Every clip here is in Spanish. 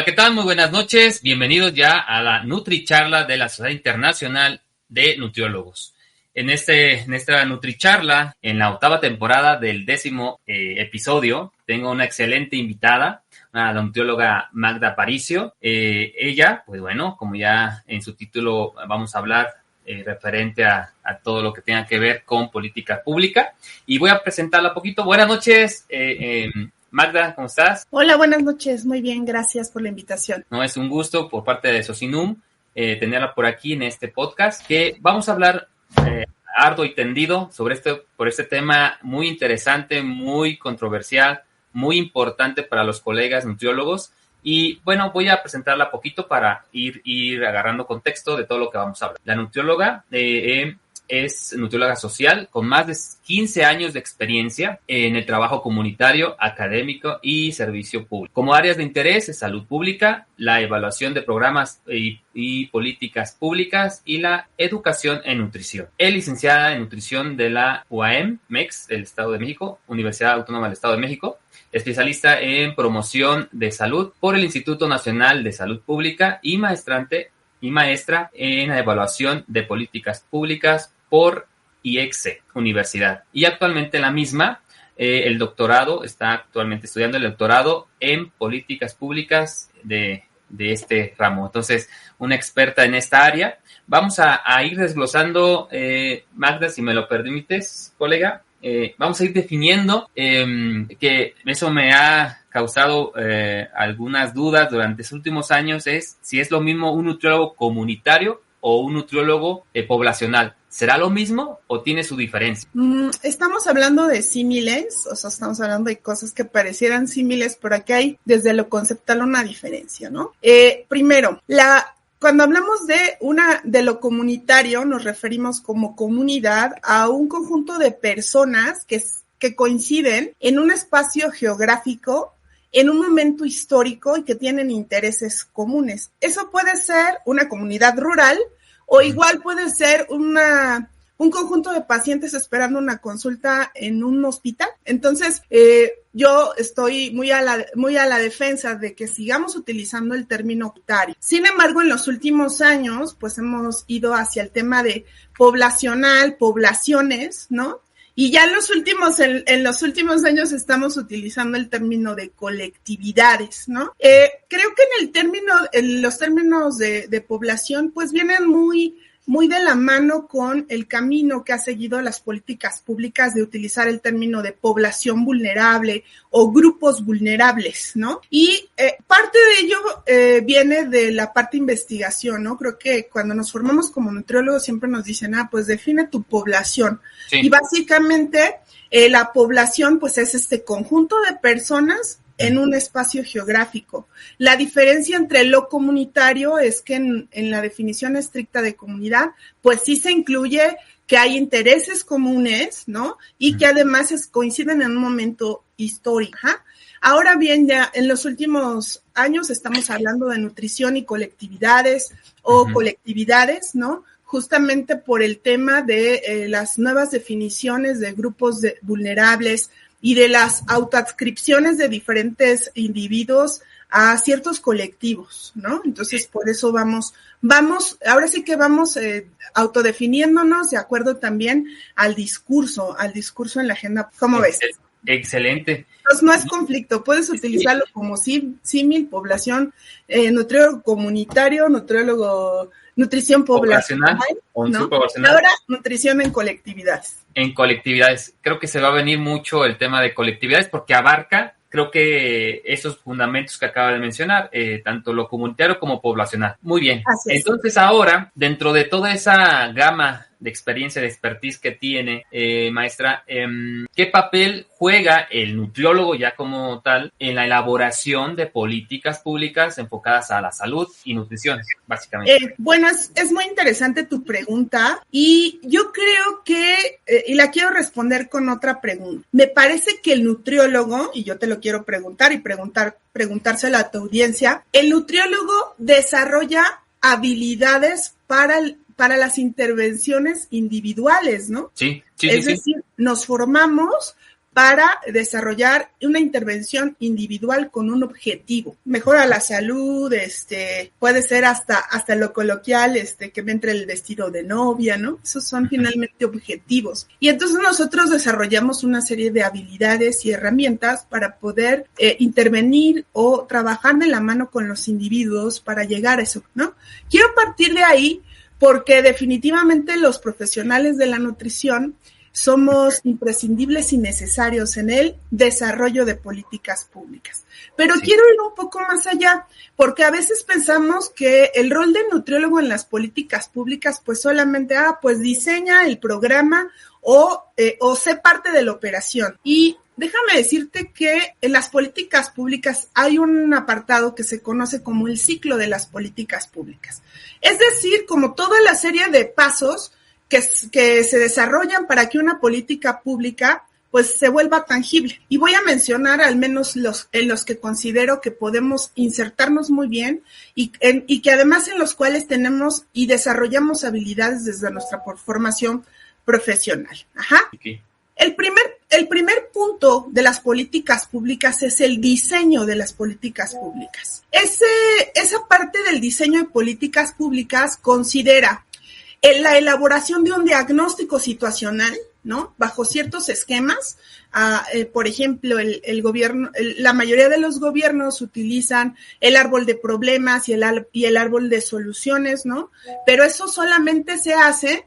Hola, ¿qué tal? Muy buenas noches. Bienvenidos ya a la NutriCharla de la Sociedad Internacional de Nutriólogos. En esta NutriCharla, en la 8ª temporada del 10º episodio, tengo una excelente invitada, la nutrióloga Magda Aparicio. Ella, pues bueno, como ya en su título vamos a hablar referente a todo lo que tenga que ver con política pública. Y voy a presentarla un poquito. Buenas noches, Magda, ¿cómo estás? Hola, buenas noches. Muy bien, gracias por la invitación. No, es un gusto por parte de Socinum tenerla por aquí en este podcast, que vamos a hablar arduo y tendido por este tema muy interesante, muy controversial, muy importante para los colegas nutriólogos. Y bueno, voy a presentarla poquito para ir agarrando contexto de todo lo que vamos a hablar. La nutrióloga es nutrióloga social con más de 15 años de experiencia en el trabajo comunitario, académico y servicio público. Como áreas de interés es salud pública, la evaluación de programas y políticas públicas y la educación en nutrición. Es licenciada en nutrición de la UAM, MEX, del Estado de México, Universidad Autónoma del Estado de México, especialista en promoción de salud por el Instituto Nacional de Salud Pública y maestra en la evaluación de políticas públicas por IEXE Universidad. Y actualmente la misma, está actualmente estudiando el doctorado en políticas públicas de este ramo. Entonces, una experta en esta área. Vamos a ir desglosando, Magda, si me lo permites, colega. Vamos a ir definiendo, que eso me ha causado algunas dudas durante los últimos años, es si es lo mismo un nutriólogo comunitario o un nutriólogo poblacional. ¿Será lo mismo o tiene su diferencia? Estamos hablando de símiles, o sea, estamos hablando de cosas que parecieran símiles, pero aquí hay desde lo conceptual una diferencia, ¿no? Primero, cuando hablamos de lo comunitario, nos referimos como comunidad a un conjunto de personas que coinciden en un espacio geográfico, en un momento histórico y que tienen intereses comunes. Eso puede ser una comunidad rural o igual puede ser un conjunto de pacientes esperando una consulta en un hospital. Entonces, yo estoy muy a la defensa de que sigamos utilizando el término comunitario. Sin embargo, en los últimos años, pues hemos ido hacia el tema de poblacional, poblaciones, ¿no? Y ya en los últimos años estamos utilizando el término de colectividades, ¿no? Creo que en los términos de población, pues vienen muy de la mano con el camino que ha seguido las políticas públicas de utilizar el término de población vulnerable o grupos vulnerables, ¿no? Y parte de ello viene de la parte de investigación, ¿no? Creo que cuando nos formamos como nutriólogos siempre nos dicen, pues define tu población. Sí. Y básicamente la población pues es este conjunto de personas en un espacio geográfico. La diferencia entre lo comunitario es que en la definición estricta de comunidad, pues sí se incluye que hay intereses comunes, ¿no? Y que además coinciden en un momento histórico. Ahora bien, ya en los últimos años estamos hablando de nutrición y colectividades o colectividades, ¿no? Justamente por el tema de las nuevas definiciones de grupos vulnerables y de las autoadscripciones de diferentes individuos a ciertos colectivos, ¿no? Entonces, por eso vamos, ahora sí que vamos autodefiniéndonos de acuerdo también al discurso en la agenda. ¿Cómo ves? Excelente. Entonces, no es conflicto, puedes utilizarlo como símil, población, nutriólogo comunitario, nutrición poblacional, ¿no? Ahora, nutrición en colectividades. En colectividades. Creo que se va a venir mucho el tema de colectividades porque abarca, creo que esos fundamentos que acaba de mencionar, tanto lo comunitario como poblacional. Muy bien. Entonces ahora, dentro de toda esa gama de experiencia, de expertise que tiene, maestra, ¿qué papel juega el nutriólogo ya como tal en la elaboración de políticas públicas enfocadas a la salud y nutrición, básicamente? Bueno, es muy interesante tu pregunta y yo creo que, y la quiero responder con otra pregunta. Me parece que el nutriólogo, y yo te lo quiero preguntar y preguntárselo a tu audiencia, el nutriólogo desarrolla habilidades para las intervenciones individuales, ¿no? Sí. Es decir, nos formamos para desarrollar una intervención individual con un objetivo. Mejora la salud, puede ser hasta lo coloquial, que me entre el vestido de novia, ¿no? Esos son finalmente objetivos. Y entonces nosotros desarrollamos una serie de habilidades y herramientas para poder intervenir o trabajar de la mano con los individuos para llegar a eso, ¿no? Quiero partir de ahí porque definitivamente los profesionales de la nutrición somos imprescindibles y necesarios en el desarrollo de políticas públicas. Pero quiero ir un poco más allá, porque a veces pensamos que el rol del nutriólogo en las políticas públicas, pues solamente, pues diseña el programa o sé parte de la operación. Y déjame decirte que en las políticas públicas hay un apartado que se conoce como el ciclo de las políticas públicas. Es decir, como toda la serie de pasos que se desarrollan para que una política pública pues se vuelva tangible. Y voy a mencionar al menos en los que considero que podemos insertarnos muy bien y que además en los cuales tenemos y desarrollamos habilidades desde nuestra formación profesional. Okay. El primer punto de las políticas públicas es el diseño de las políticas públicas. Esa parte del diseño de políticas públicas considera la elaboración de un diagnóstico situacional, ¿no? Bajo ciertos esquemas. Por ejemplo, el gobierno, la mayoría de los gobiernos utilizan el árbol de problemas y el árbol de soluciones, ¿no? Pero eso solamente se hace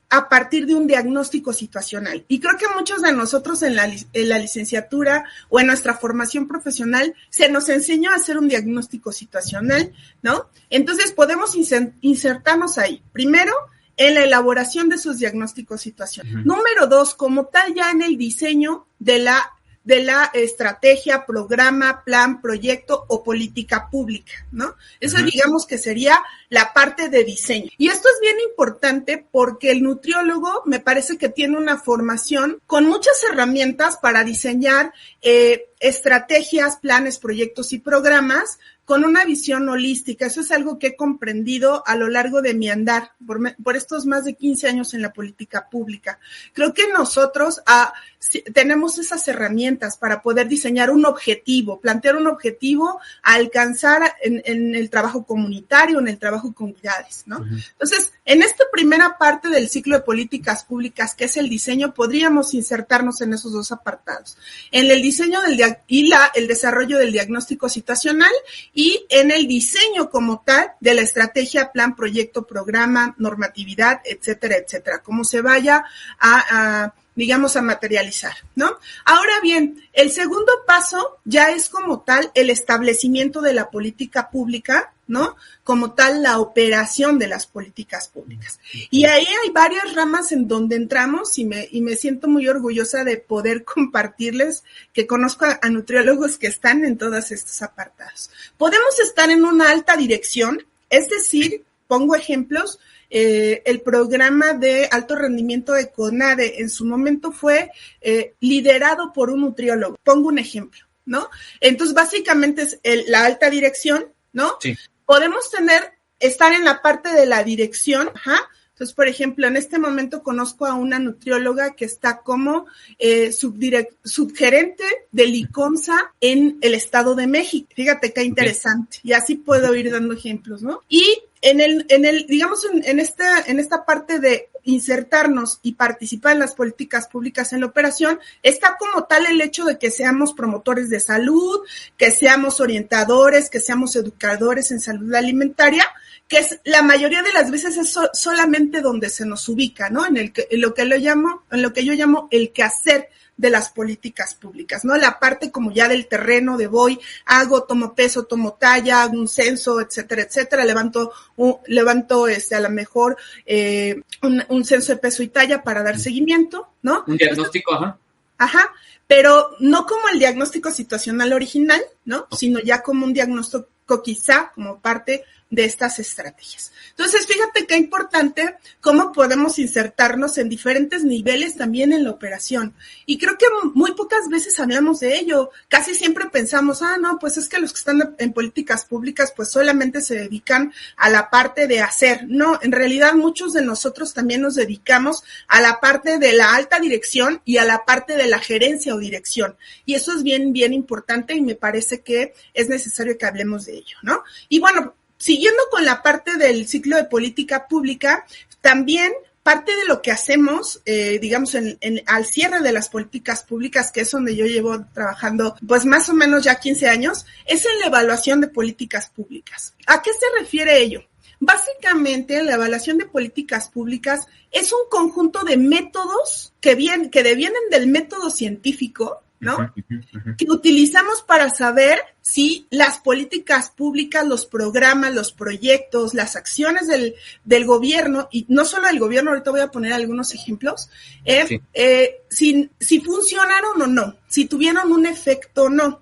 a partir de un diagnóstico situacional. Y creo que muchos de nosotros en la licenciatura o en nuestra formación profesional se nos enseñó a hacer un diagnóstico situacional, ¿no? Entonces podemos insertarnos ahí. Primero, en la elaboración de sus diagnósticos situacionales. Uh-huh. Número 2, como tal, ya en el diseño de la estrategia, programa, plan, proyecto o política pública, ¿no? Eso digamos que sería la parte de diseño. Y esto es bien importante porque el nutriólogo me parece que tiene una formación con muchas herramientas para diseñar estrategias, planes, proyectos y programas con una visión holística. Eso es algo que he comprendido a lo largo de mi andar, por estos más de 15 años en la política pública. Creo que nosotros tenemos esas herramientas para poder diseñar un objetivo, plantear un objetivo a alcanzar en el trabajo comunitario, en el trabajo con comunidades, ¿no? Uh-huh. Entonces, en esta primera parte del ciclo de políticas públicas, que es el diseño, podríamos insertarnos en esos dos apartados. En el diseño el desarrollo del diagnóstico situacional y en el diseño como tal de la estrategia, plan, proyecto, programa, normatividad, etcétera, etcétera, como se vaya a materializar, ¿no? Ahora bien, el segundo paso ya es como tal el establecimiento de la política pública, ¿no? Como tal la operación de las políticas públicas. Y ahí hay varias ramas en donde entramos y me siento muy orgullosa de poder compartirles que conozco a nutriólogos que están en todos estos apartados. Podemos estar en una alta dirección, es decir, pongo ejemplos. El programa de alto rendimiento de CONADE en su momento fue liderado por un nutriólogo. Pongo un ejemplo, ¿no? Entonces, básicamente es la alta dirección, ¿no? Sí. Podemos estar en la parte de la dirección, Entonces, por ejemplo, en este momento conozco a una nutrióloga que está como subgerente del ICONSA en el Estado de México. Fíjate qué interesante. Y así puedo ir dando ejemplos, ¿no? Y en esta parte de insertarnos y participar en las políticas públicas en la operación, está como tal el hecho de que seamos promotores de salud, que seamos orientadores, que seamos educadores en salud alimentaria, que es la mayoría de las veces es solamente donde se nos ubica, ¿no? En lo que yo llamo el quehacer de las políticas públicas, ¿no? La parte como ya del terreno de tomo peso, tomo talla, hago un censo, etcétera, etcétera, levanto a lo mejor un censo de peso y talla para dar seguimiento, ¿no? Un diagnóstico, pero no como el diagnóstico situacional original, ¿no? Sino ya como un diagnóstico quizá como parte de estas estrategias. Entonces, fíjate qué importante cómo podemos insertarnos en diferentes niveles también en la operación. Y creo que muy pocas veces hablamos de ello. Casi siempre pensamos, no, pues es que los que están en políticas públicas pues solamente se dedican a la parte de hacer. No, en realidad muchos de nosotros también nos dedicamos a la parte de la alta dirección y a la parte de la gerencia o dirección. Y eso es bien, bien importante y me parece que es necesario que hablemos de ello, ¿no? Y bueno, siguiendo con la parte del ciclo de política pública, también parte de lo que hacemos, digamos, al cierre de las políticas públicas, que es donde yo llevo trabajando, pues más o menos ya 15 años, es en la evaluación de políticas públicas. ¿A qué se refiere ello? Básicamente, la evaluación de políticas públicas es un conjunto de métodos que devienen del método científico, ¿no? Que utilizamos para saber si las políticas públicas, los programas, los proyectos, las acciones del gobierno, y no solo del gobierno, ahorita voy a poner algunos ejemplos, si funcionaron o no, si tuvieron un efecto o no.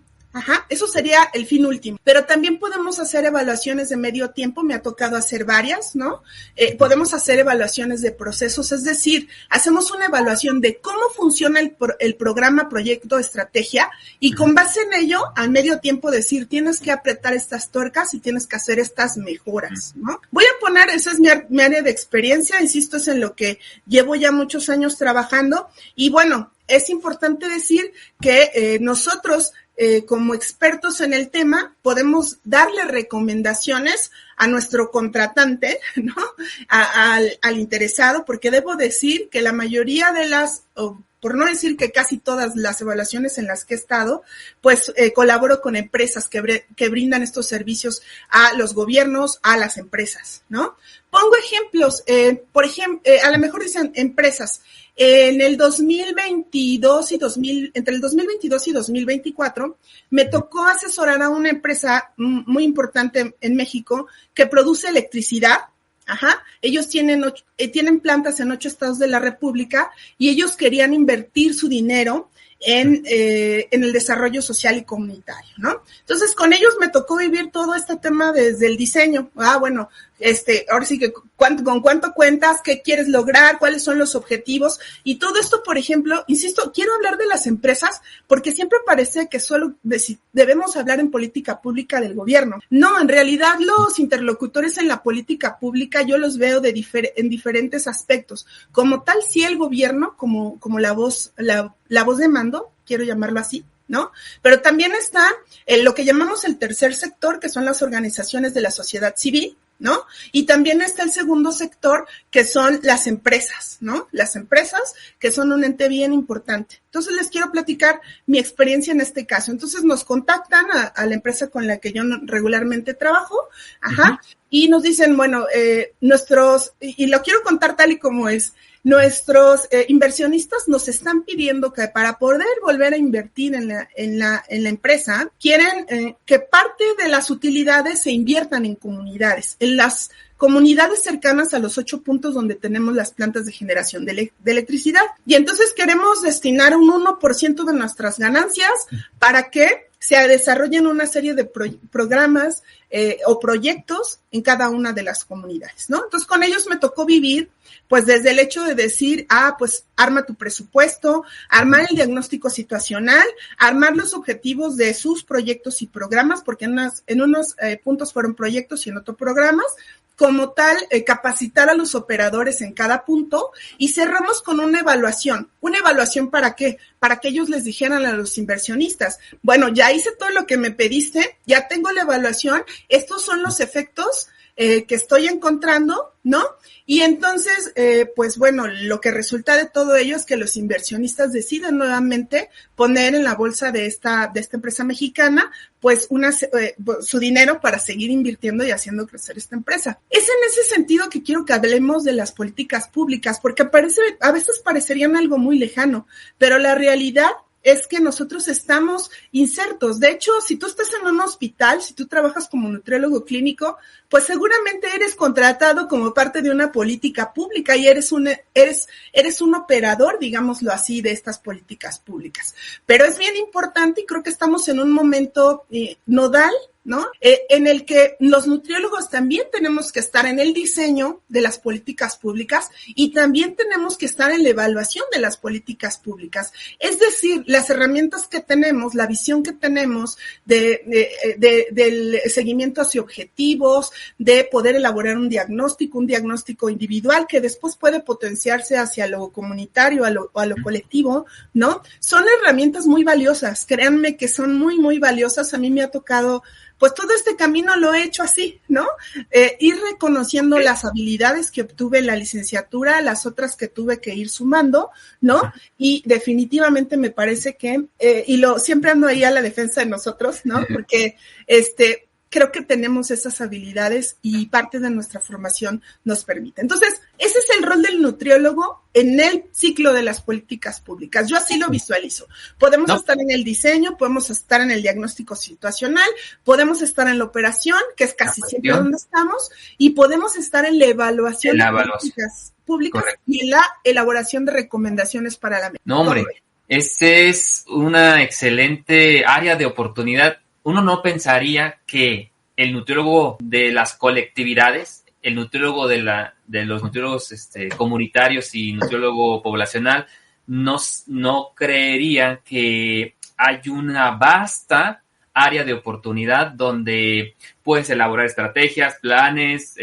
Eso sería el fin último. Pero también podemos hacer evaluaciones de medio tiempo, me ha tocado hacer varias, ¿no? Podemos hacer evaluaciones de procesos, es decir, hacemos una evaluación de cómo funciona el programa, proyecto, estrategia, y con base en ello, al medio tiempo decir, tienes que apretar estas tuercas y tienes que hacer estas mejoras, ¿no? Voy a poner, esa es mi área de experiencia, insisto, es en lo que llevo ya muchos años trabajando, y bueno, es importante decir que nosotros, como expertos en el tema, podemos darle recomendaciones a nuestro contratante, ¿no? Al interesado, porque debo decir que la mayoría de por no decir que casi todas las evaluaciones en las que he estado, pues colaboro con empresas que brindan estos servicios a los gobiernos, a las empresas, ¿no? Pongo ejemplos, por ejemplo, a lo mejor dicen empresas, en el 2022 entre el 2022 y 2024, me tocó asesorar a una empresa muy importante en México que produce electricidad. Ellos tienen plantas en 8 estados de la República y ellos querían invertir su dinero en el desarrollo social y comunitario, ¿no? Entonces, con ellos me tocó vivir todo este tema desde el diseño. Bueno, ahora sí que con cuánto cuentas, qué quieres lograr, cuáles son los objetivos y todo esto, por ejemplo, insisto, quiero hablar de las empresas porque siempre parece que solo debemos hablar en política pública del gobierno. No, en realidad los interlocutores en la política pública yo los veo en diferentes aspectos. Como tal, sí el gobierno, como la voz de mando, quiero llamarlo así, ¿no? Pero también está lo que llamamos el tercer sector, que son las organizaciones de la sociedad civil, ¿no? Y también está el segundo sector, que son las empresas, ¿no? Las empresas, que son un ente bien importante. Entonces, les quiero platicar mi experiencia en este caso. Entonces, nos contactan a la empresa con la que yo regularmente trabajo, y nos dicen, bueno, y lo quiero contar tal y como es, nuestros inversionistas nos están pidiendo que para poder volver a invertir en la empresa, quieren que parte de las utilidades se inviertan en comunidades, en las comunidades cercanas a los 8 puntos donde tenemos las plantas de generación de electricidad. Y entonces queremos destinar un 1% de nuestras ganancias para que se desarrollen una serie de programas o proyectos en cada una de las comunidades, ¿no? Entonces, con ellos me tocó vivir, pues, desde el hecho de decir, pues, arma tu presupuesto, armar el diagnóstico situacional, armar los objetivos de sus proyectos y programas, porque en unos puntos fueron proyectos y en otros programas, como tal, capacitar a los operadores en cada punto y cerramos con una evaluación. ¿Una evaluación para qué? Para que ellos les dijeran a los inversionistas, bueno, ya hice todo lo que me pediste, ya tengo la evaluación, estos son los efectos que estoy encontrando, ¿no? Y entonces, pues bueno, lo que resulta de todo ello es que los inversionistas deciden nuevamente poner en la bolsa de esta empresa mexicana, pues su dinero para seguir invirtiendo y haciendo crecer esta empresa. Es en ese sentido que quiero que hablemos de las políticas públicas, porque a veces parecerían algo muy lejano, pero la realidad es que nosotros estamos insertos. De hecho, si tú estás en un hospital, si tú trabajas como nutriólogo clínico, pues seguramente eres contratado como parte de una política pública y eres un operador, digámoslo así, de estas políticas públicas. Pero es bien importante y creo que estamos en un momento nodal ¿no? En el que los nutriólogos también tenemos que estar en el diseño de las políticas públicas y también tenemos que estar en la evaluación de las políticas públicas. Es decir, las herramientas que tenemos, la visión que tenemos del seguimiento hacia objetivos, de poder elaborar un diagnóstico individual que después puede potenciarse hacia lo comunitario, a lo colectivo, ¿no? Son herramientas muy valiosas, créanme que son muy, muy valiosas. A mí me ha tocado, pues todo este camino lo he hecho así, ¿no? Ir reconociendo las habilidades que obtuve en la licenciatura, las otras que tuve que ir sumando, ¿no? Y definitivamente me parece que, siempre ando ahí a la defensa de nosotros, ¿no? Porque, creo que tenemos esas habilidades y parte de nuestra formación nos permite. Entonces, ese es el rol del nutriólogo en el ciclo de las políticas públicas. Yo así lo visualizo. Podemos estar en el diseño, podemos estar en el diagnóstico situacional, podemos estar en la operación, que es casi siempre donde estamos, y podemos estar en la evaluación de políticas públicas. Correcto. Y en la elaboración de recomendaciones para la meta. No, hombre, ese es una excelente área de oportunidad. Uno no pensaría que el nutriólogo de las colectividades, el nutriólogo de los nutriólogos comunitarios y nutriólogo poblacional, no creería que hay una vasta área de oportunidad donde puedes elaborar estrategias, planes,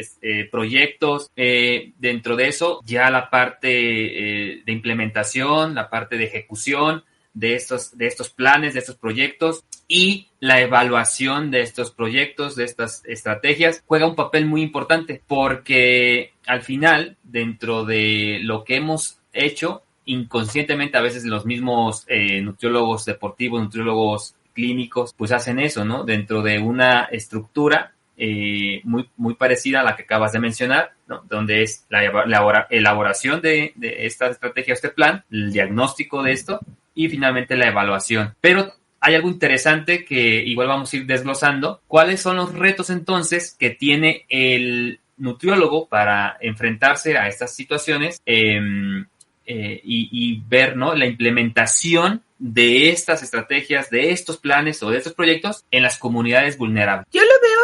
proyectos. Dentro de eso, ya la parte de implementación, la parte de ejecución de estos planes, de estos proyectos y la evaluación de estos proyectos, de estas estrategias, juega un papel muy importante porque al final, dentro de lo que hemos hecho, inconscientemente a veces los mismos nutriólogos deportivos, nutriólogos clínicos, pues hacen eso, ¿no? Dentro de una estructura muy, muy parecida a la que acabas de mencionar, ¿no? Donde es la elaboración de esta estrategia, este plan, el diagnóstico de esto y finalmente la evaluación. Pero hay algo interesante que igual vamos a ir desglosando. ¿Cuáles son los retos entonces que tiene el nutriólogo para enfrentarse a estas situaciones y ver, ¿no?, la implementación de estas estrategias, de estos planes o de estos proyectos en las comunidades vulnerables? Yo lo veo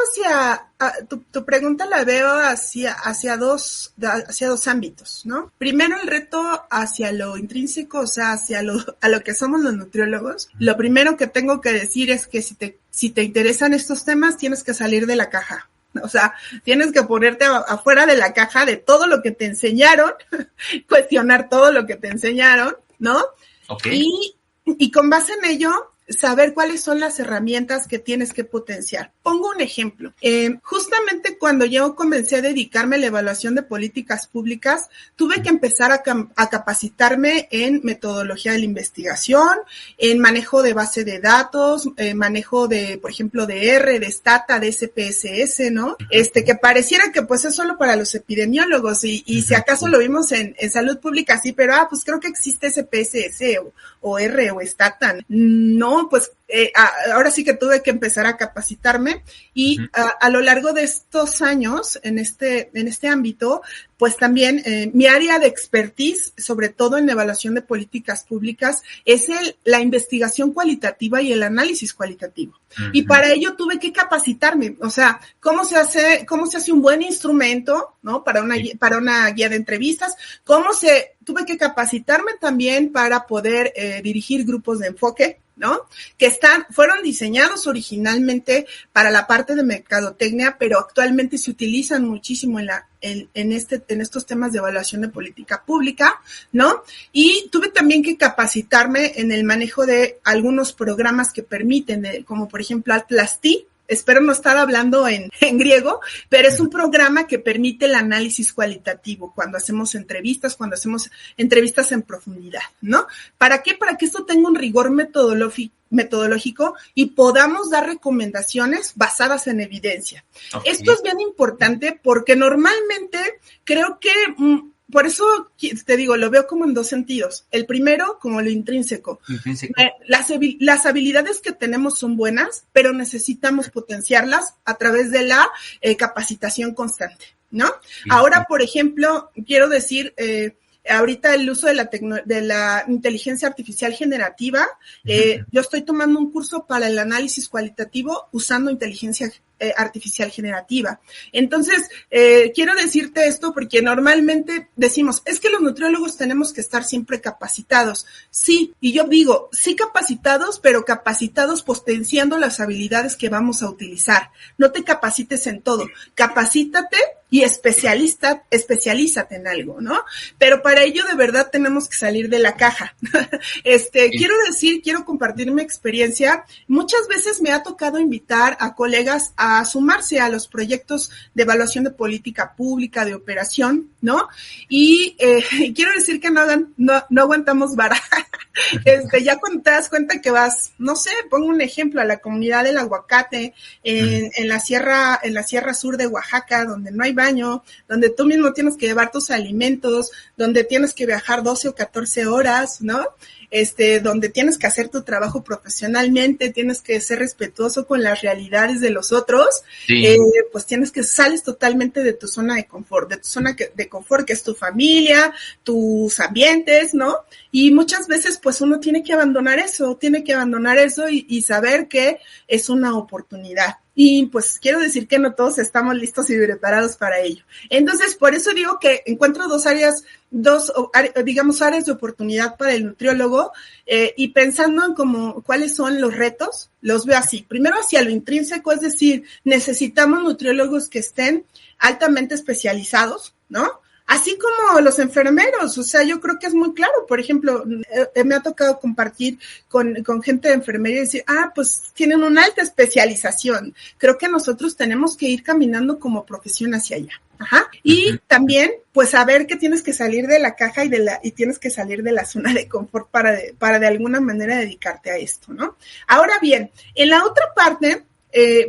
tu pregunta la veo hacia dos ámbitos, ¿no? Primero, el reto hacia lo intrínseco, o sea, a lo que somos los nutriólogos. Lo primero que tengo que decir es que si te interesan estos temas, tienes que salir de la caja. O sea, tienes que ponerte afuera de la caja de todo lo que te enseñaron, cuestionar todo lo que te enseñaron, ¿no? Okay. Y con base en ello, saber cuáles son las herramientas que tienes que potenciar. Pongo un ejemplo. Justamente cuando yo comencé a dedicarme a la evaluación de políticas públicas, tuve que empezar a capacitarme en metodología de la investigación, en manejo de base de datos, manejo de, por ejemplo, de R, de Stata, de SPSS, ¿no? Que pareciera que pues es solo para los epidemiólogos y si acaso lo vimos en salud pública, sí, pero pues creo que existe SPSS o R o Stata. No, pues ahora sí que tuve que empezar a capacitarme y a lo largo de estos años en este ámbito, pues también mi área de expertise, sobre todo en evaluación de políticas públicas, es la investigación cualitativa y el análisis cualitativo. Y para ello tuve que capacitarme, o sea, cómo se hace un buen instrumento, ¿no? Para una guía de entrevistas, tuve que capacitarme también para poder dirigir grupos de enfoque, ¿no? Que fueron diseñados originalmente para la parte de mercadotecnia, pero actualmente se utilizan muchísimo en estos temas de evaluación de política pública, ¿no? Y tuve también que capacitarme en el manejo de algunos programas que permiten, como por ejemplo Atlas-T. Espero no estar hablando en griego, pero es un programa que permite el análisis cualitativo cuando hacemos entrevistas en profundidad, ¿no? ¿Para qué? Para que esto tenga un rigor metodológico y podamos dar recomendaciones basadas en evidencia. Okay. Esto es bien importante porque normalmente creo que por eso te digo, lo veo como en dos sentidos. El primero, como lo intrínseco. Las habilidades que tenemos son buenas, pero necesitamos potenciarlas a través de la capacitación constante, ¿no? Sí, ahora, por ejemplo, quiero decir, ahorita el uso de la inteligencia artificial generativa. Yo estoy tomando un curso para el análisis cualitativo usando inteligencia artificial generativa. Entonces, quiero decirte esto porque normalmente decimos, es que los nutriólogos tenemos que estar siempre capacitados. Sí, y yo digo, sí capacitados, pero capacitados potenciando las habilidades que vamos a utilizar. No te capacites en todo, capacítate y especialízate en algo, ¿no? Pero para ello de verdad tenemos que salir de la caja. Quiero compartir mi experiencia. Muchas veces me ha tocado invitar a colegas a sumarse a los proyectos de evaluación de política pública, de operación, ¿no? Y quiero decir que no aguantamos vara. Ya cuando te das cuenta que vas, no sé, pongo un ejemplo, a la comunidad del aguacate, en la sierra sur de Oaxaca, donde no hay baño, donde tú mismo tienes que llevar tus alimentos, donde tienes que viajar 12 o 14 horas, ¿no? Donde tienes que hacer tu trabajo profesionalmente, tienes que ser respetuoso con las realidades de los otros, sí. Pues sales totalmente de tu zona de confort, de confort que es tu familia, tus ambientes, ¿no? Y muchas veces pues uno tiene que abandonar eso y saber que es una oportunidad. Y pues quiero decir que no todos estamos listos y preparados para ello. Entonces, por eso digo que encuentro áreas de oportunidad para el nutriólogo, y pensando en cuáles son los retos, los veo así. Primero hacia lo intrínseco, es decir, necesitamos nutriólogos que estén altamente especializados, ¿no? Así como los enfermeros, o sea, yo creo que es muy claro. Por ejemplo, me ha tocado compartir con gente de enfermería y decir, pues tienen una alta especialización. Creo que nosotros tenemos que ir caminando como profesión hacia allá. Ajá. Y también, pues, saber que tienes que salir de la caja y tienes que salir de la zona de confort para de alguna manera dedicarte a esto, ¿no? Ahora bien, en la otra parte,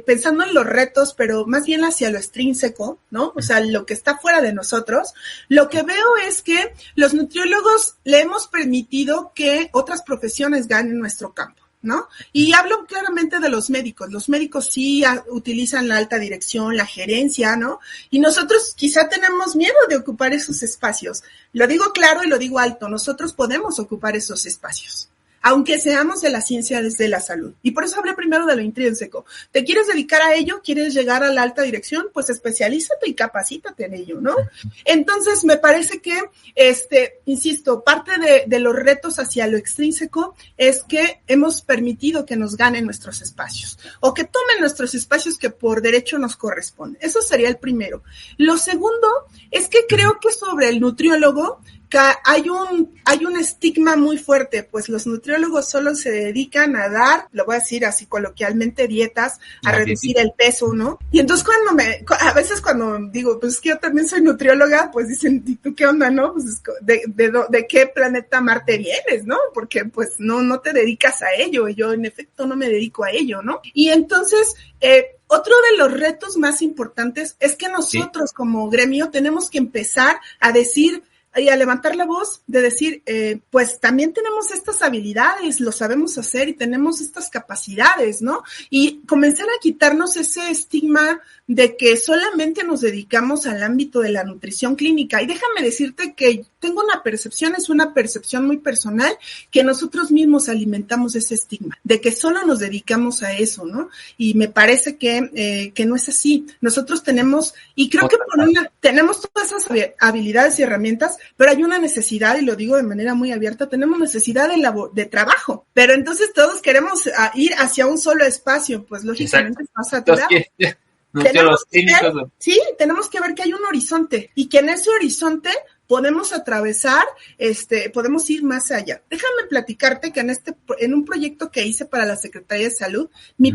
pensando en los retos, pero más bien hacia lo extrínseco, ¿no? O sea, lo que está fuera de nosotros, lo que veo es que los nutriólogos le hemos permitido que otras profesiones ganen nuestro campo, ¿no? Y hablo claramente de los médicos. Los médicos sí utilizan la alta dirección, la gerencia, ¿no? Y nosotros quizá tenemos miedo de ocupar esos espacios. Lo digo claro y lo digo alto, nosotros podemos ocupar esos espacios, aunque seamos de la ciencia desde la salud. Y por eso hablé primero de lo intrínseco. ¿Te quieres dedicar a ello? ¿Quieres llegar a la alta dirección? Pues especialízate y capacítate en ello, ¿no? Entonces, me parece que, insisto, parte de los retos hacia lo extrínseco es que hemos permitido que nos ganen nuestros espacios o que tomen nuestros espacios que por derecho nos corresponden. Eso sería el primero. Lo segundo es que creo que sobre el nutriólogo hay un estigma muy fuerte, pues los nutriólogos solo se dedican a dar, lo voy a decir así coloquialmente, dietas, a reducir el peso, ¿no? Y entonces a veces cuando digo, pues es que yo también soy nutrióloga, pues dicen, ¿y tú qué onda, no? Pues ¿de qué planeta Marte vienes, no? Porque pues no te dedicas a ello, yo en efecto no me dedico a ello, ¿no? Y entonces, otro de los retos más importantes es que nosotros como gremio tenemos que empezar a decir y a levantar la voz de decir, pues también tenemos estas habilidades, lo sabemos hacer y tenemos estas capacidades, ¿no? Y comenzar a quitarnos ese estigma de que solamente nos dedicamos al ámbito de la nutrición clínica. Y déjame decirte que tengo es una percepción muy personal, que nosotros mismos alimentamos ese estigma, de que solo nos dedicamos a eso, ¿no? Y me parece que no es así. Nosotros tenemos, y creo que tenemos todas esas habilidades y herramientas, pero hay una necesidad, y lo digo de manera muy abierta, tenemos necesidad de trabajo, pero entonces todos queremos ir hacia un solo espacio, pues lógicamente está saturado. Tenemos que ver que hay un horizonte y que en ese horizonte podemos atravesar, podemos ir más allá. Déjame platicarte que en un proyecto que hice para la Secretaría de Salud, mi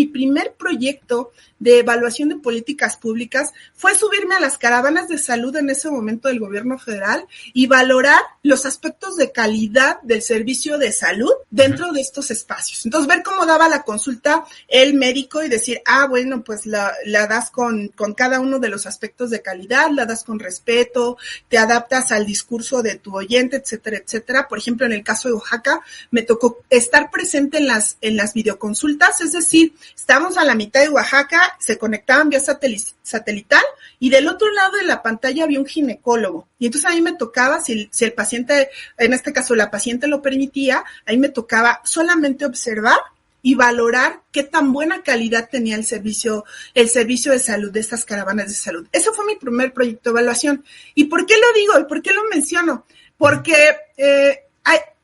primer proyecto de evaluación de políticas públicas fue subirme a las caravanas de salud en ese momento del gobierno federal y valorar los aspectos de calidad del servicio de salud dentro de estos espacios. Entonces, ver cómo daba la consulta el médico y decir, bueno, pues la das con cada uno de los aspectos de calidad, la das con respeto, te da adaptas al discurso de tu oyente, etcétera, etcétera. Por ejemplo, en el caso de Oaxaca, me tocó estar presente en las videoconsultas, es decir, estábamos a la mitad de Oaxaca, se conectaban vía satelital y del otro lado de la pantalla había un ginecólogo. Y entonces a mí me tocaba, si el paciente, en este caso la paciente lo permitía, a mí me tocaba solamente observar y valorar qué tan buena calidad tenía el servicio de salud de estas caravanas de salud. Ese fue mi primer proyecto de evaluación. ¿Y por qué lo digo? ¿Y por qué lo menciono? Porque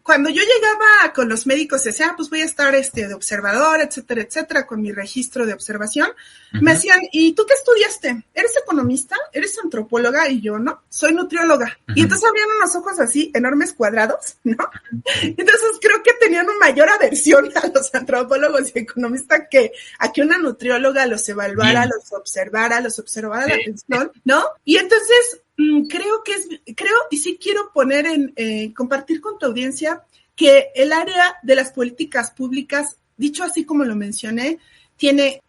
cuando yo llegaba con los médicos, decía, pues voy a estar de observador, etcétera, etcétera, con mi registro de observación, me decían, ¿y tú qué estudiaste? ¿Eres economista? ¿Eres antropóloga? Y yo, no, soy nutrióloga. Y entonces habían unos ojos así, enormes cuadrados, ¿no? Entonces creo que tenían una mayor aversión a los antropólogos y economistas que a que una nutrióloga los evaluara, los observara la atención, ¿no? Y entonces creo y sí quiero poner compartir con tu audiencia que el área de las políticas públicas, dicho así como lo mencioné, tiene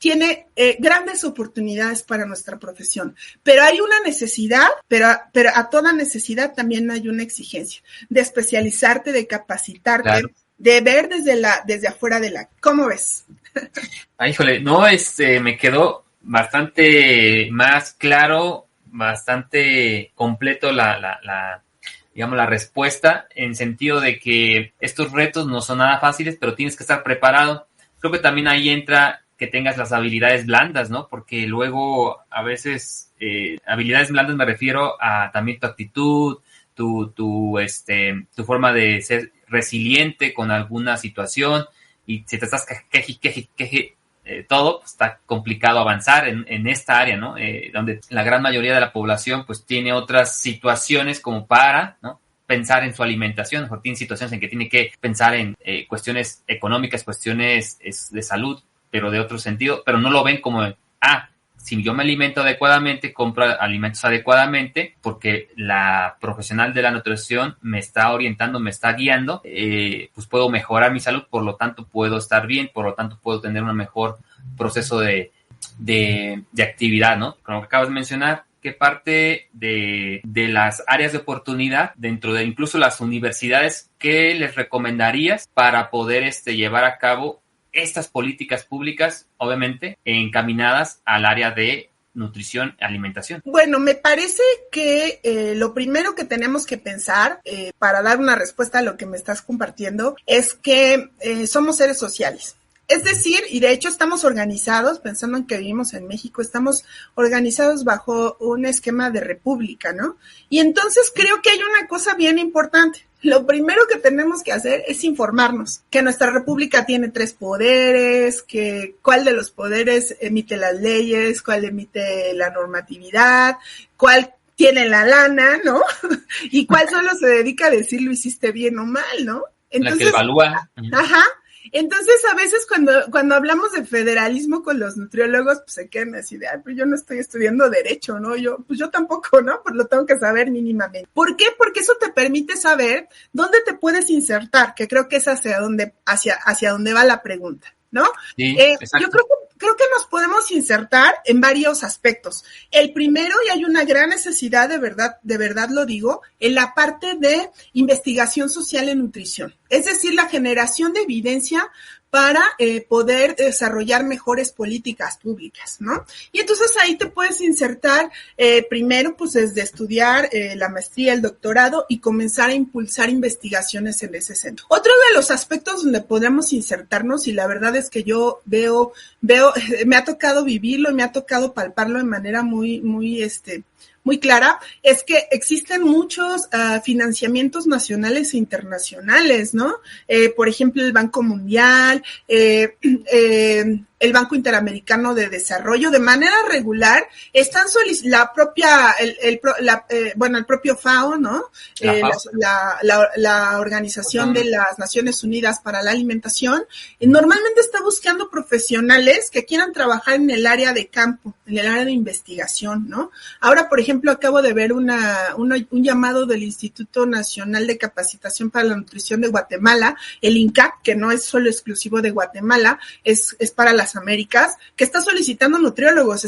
grandes oportunidades para nuestra profesión, pero hay una necesidad, pero a toda necesidad también hay una exigencia de especializarte, de capacitarte, claro, de ver desde afuera ¿cómo ves? Híjole, no, me quedó bastante más claro, bastante completo digamos, la respuesta, en sentido de que estos retos no son nada fáciles, pero tienes que estar preparado. Creo que también ahí entra que tengas las habilidades blandas, ¿no? Porque luego, a veces, habilidades blandas me refiero a también tu actitud, tu forma de ser resiliente con alguna situación, y si te estás queje, todo, pues, está complicado avanzar en esta área, ¿no? Donde la gran mayoría de la población pues tiene otras situaciones como para, ¿no?, pensar en su alimentación, o tiene situaciones en que tiene que pensar en cuestiones económicas, cuestiones de salud, pero de otro sentido, pero no lo ven como, si yo me alimento adecuadamente, compro alimentos adecuadamente, porque la profesional de la nutrición me está orientando, me está guiando, pues puedo mejorar mi salud, por lo tanto puedo estar bien, por lo tanto puedo tener un mejor proceso de actividad, ¿no? Como que acabas de mencionar, que parte de las áreas de oportunidad dentro de incluso las universidades, ¿qué les recomendarías para poder llevar a cabo estas políticas públicas, obviamente, encaminadas al área de nutrición y alimentación? Bueno, me parece que lo primero que tenemos que pensar para dar una respuesta a lo que me estás compartiendo es que somos seres sociales. Es decir, y de hecho estamos organizados, pensando en que vivimos en México, estamos organizados bajo un esquema de república, ¿no? Y entonces creo que hay una cosa bien importante. Lo primero que tenemos que hacer es informarnos que nuestra república tiene 3 poderes, que cuál de los poderes emite las leyes, cuál emite la normatividad, cuál tiene la lana, ¿no? Y cuál solo se dedica a decir lo hiciste bien o mal, ¿no? Entonces, la que evalúa. Ajá. Entonces, a veces cuando hablamos de federalismo con los nutriólogos, pues se quedan así de, pero yo no estoy estudiando derecho, ¿no? Yo tampoco, ¿no? Pues lo tengo que saber mínimamente. ¿Por qué? Porque eso te permite saber dónde te puedes insertar, que creo que es hacia dónde va la pregunta, ¿no? Sí, yo creo que nos podemos insertar en varios aspectos. El primero, y hay una gran necesidad, de verdad lo digo, en la parte de investigación social en nutrición. Es decir, la generación de evidencia para poder desarrollar mejores políticas públicas, ¿no? Y entonces ahí te puedes insertar primero, pues desde estudiar la maestría, el doctorado y comenzar a impulsar investigaciones en ese centro. Otro de los aspectos donde podemos insertarnos, y la verdad es que yo veo, me ha tocado vivirlo y me ha tocado palparlo de manera muy clara, es que existen muchos financiamientos nacionales e internacionales, ¿no? Por ejemplo, el Banco Mundial, el Banco Interamericano de Desarrollo, de manera regular, están el propio FAO, ¿no? La Organización de las Naciones Unidas para la Alimentación, normalmente está buscando profesionales que quieran trabajar en el área de campo, en el área de investigación, ¿no? Ahora, por ejemplo, acabo de ver un llamado del Instituto Nacional de Capacitación para la Nutrición de Guatemala, el INCAP, que no es solo exclusivo de Guatemala, es para las las Américas, que está solicitando nutriólogos,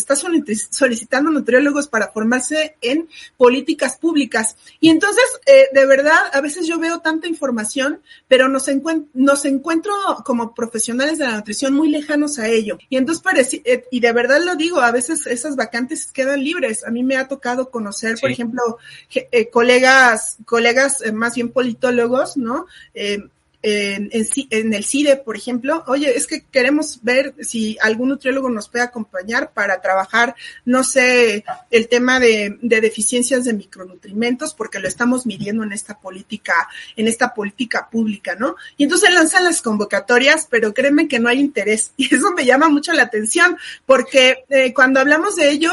para formarse en políticas públicas. Y entonces, de verdad, a veces yo veo tanta información, pero nos encuentro como profesionales de la nutrición muy lejanos a ello. Y entonces y de verdad lo digo, a veces esas vacantes quedan libres. A mí me ha tocado conocer, por ejemplo, colegas más bien politólogos, ¿no? En el CIDE, por ejemplo, oye, es que queremos ver si algún nutriólogo nos puede acompañar para trabajar, no sé, el tema de deficiencias de micronutrimentos, porque lo estamos midiendo en esta política pública, ¿no? Y entonces lanzan las convocatorias, pero créeme que no hay interés, y eso me llama mucho la atención, porque cuando hablamos de ello,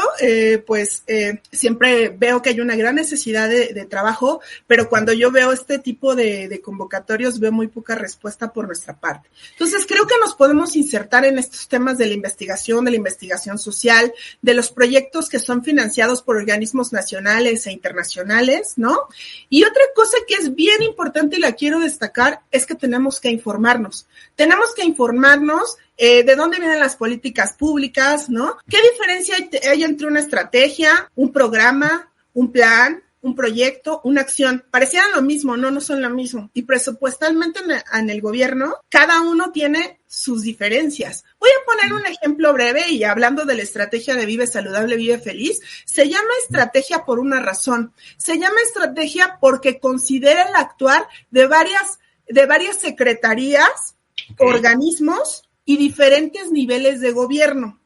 siempre veo que hay una gran necesidad de trabajo, pero cuando yo veo este tipo de convocatorios, veo muy poca respuesta por nuestra parte. Entonces, creo que nos podemos insertar en estos temas de la investigación social, de los proyectos que son financiados por organismos nacionales e internacionales, ¿no? Y otra cosa que es bien importante y la quiero destacar es que tenemos que informarnos. Tenemos que informarnos de dónde vienen las políticas públicas, ¿no? ¿Qué diferencia hay entre una estrategia, un programa, un plan, un proyecto, una acción? Parecieran lo mismo, no son lo mismo. Y presupuestalmente en el gobierno, cada uno tiene sus diferencias. Voy a poner un ejemplo breve y hablando de la estrategia de Vive Saludable, Vive Feliz, se llama estrategia por una razón. Se llama estrategia porque considera el actuar de varias secretarías, organismos y diferentes niveles de gobierno.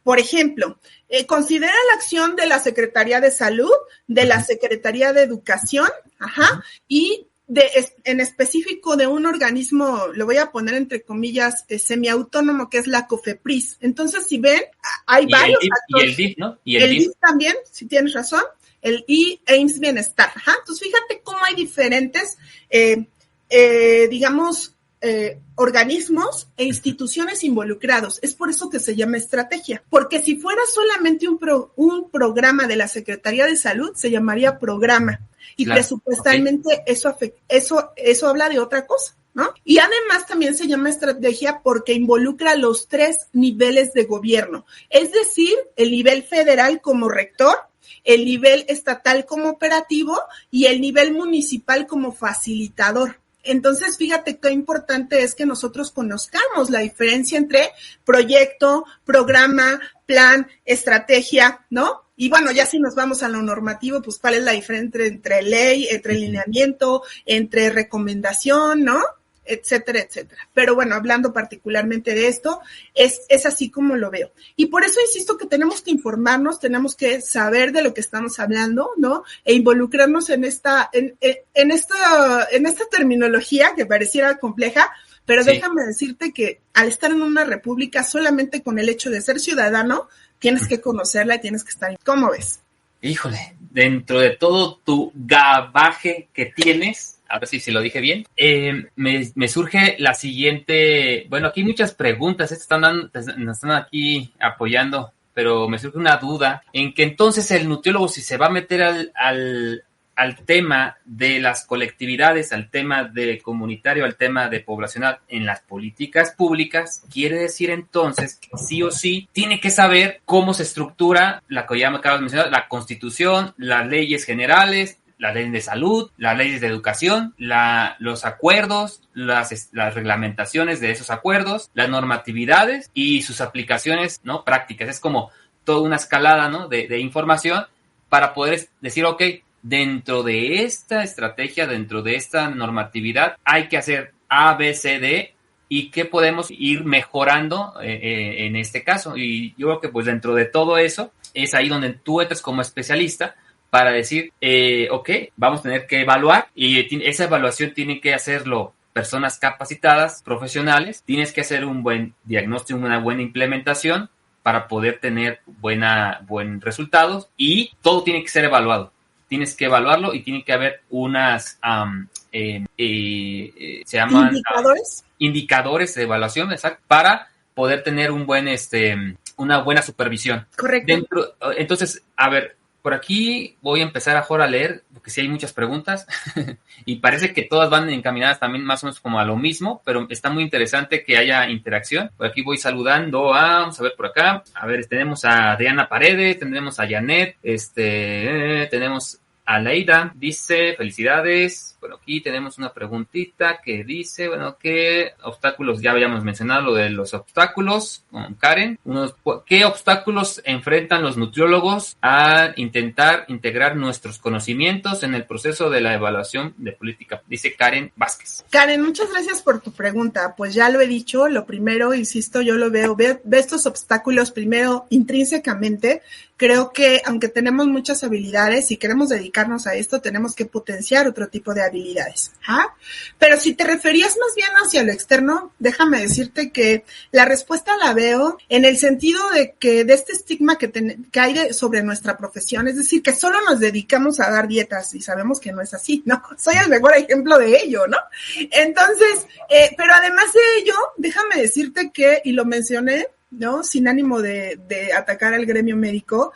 Por ejemplo, considera la acción de la Secretaría de Salud, de la Secretaría de Educación, y en específico de un organismo, lo voy a poner entre comillas, semiautónomo, que es la COFEPRIS. Entonces, si ven, hay varios actores. Y el DIF, ¿no? Y el DIF también, si tienes razón, el IMSS Bienestar. Entonces, fíjate cómo hay diferentes, organismos e instituciones involucrados. Es por eso que se llama estrategia. Porque si fuera solamente un programa de la Secretaría de Salud, se llamaría programa. Y claro, presupuestalmente eso habla de otra cosa, ¿no? Y además también se llama estrategia porque involucra los 3 niveles de gobierno. Es decir, el nivel federal como rector, el nivel estatal como operativo y el nivel municipal como facilitador. Entonces, fíjate qué importante es que nosotros conozcamos la diferencia entre proyecto, programa, plan, estrategia, ¿no? Y bueno, ya si nos vamos a lo normativo, pues cuál es la diferencia entre ley, entre lineamiento, entre recomendación, ¿no? Etcétera, etcétera. Pero bueno, hablando particularmente de esto, es así como lo veo. Y por eso insisto que tenemos que informarnos, tenemos que saber de lo que estamos hablando, ¿no? E involucrarnos en esta terminología que pareciera compleja, pero sí. Déjame decirte que al estar en una república, solamente con el hecho de ser ciudadano, tienes que conocerla y tienes que estar. ¿Cómo ves? Híjole, dentro de todo tu gabaje que tienes, a ver si lo dije bien, me surge la siguiente, bueno, aquí hay muchas preguntas, nos están aquí apoyando, pero me surge una duda en que entonces el nutriólogo, si se va a meter al tema de las colectividades, al tema de comunitario, al tema de poblacional en las políticas públicas, quiere decir entonces que sí o sí tiene que saber cómo se estructura la que ya me acabas de mencionar, la Constitución, las leyes generales, las leyes de salud, las leyes de educación, los acuerdos, las reglamentaciones de esos acuerdos, las normatividades y sus aplicaciones, ¿no? Prácticas. Es como toda una escalada, ¿no? de información para poder decir, ok, dentro de esta estrategia, dentro de esta normatividad, hay que hacer A, B, C, D y qué podemos ir mejorando en este caso. Y yo creo que pues dentro de todo eso es ahí donde tú entras como especialista para decir, ok, vamos a tener que evaluar y esa evaluación tiene que hacerlo personas capacitadas, profesionales, tienes que hacer un buen diagnóstico, una buena implementación para poder tener buen resultados y todo tiene que ser evaluado. Tienes que evaluarlo y tiene que haber unas, se llaman indicadores de evaluación, exacto, para poder tener una buena supervisión. Correcto. Entonces, a ver, por aquí voy a empezar ahora a leer, porque sí hay muchas preguntas y parece que todas van encaminadas también más o menos como a lo mismo, pero está muy interesante que haya interacción. Por aquí voy saludando vamos a ver por acá, a ver, tenemos a Diana Paredes, tenemos a Janet, tenemos a Leida, dice, felicidades. Bueno, aquí tenemos una preguntita que dice, bueno, ¿qué obstáculos? Ya habíamos mencionado lo de los obstáculos con Karen. ¿Qué obstáculos enfrentan los nutriólogos al intentar integrar nuestros conocimientos en el proceso de la evaluación de política? Dice Karen Vázquez. Karen, muchas gracias por tu pregunta. Pues ya lo he dicho, lo primero, insisto, yo lo veo estos obstáculos primero intrínsecamente. Creo que aunque tenemos muchas habilidades y queremos dedicarnos a esto, tenemos que potenciar otro tipo de habilidades. ¿Ah? Pero si te referías más bien hacia lo externo, déjame decirte que la respuesta la veo en el sentido de que de este estigma que hay sobre nuestra profesión, es decir, que solo nos dedicamos a dar dietas y sabemos que no es así, ¿no? Soy el mejor ejemplo de ello, ¿no? Entonces, pero además de ello, déjame decirte que, y lo mencioné, ¿no? Sin ánimo de atacar al gremio médico,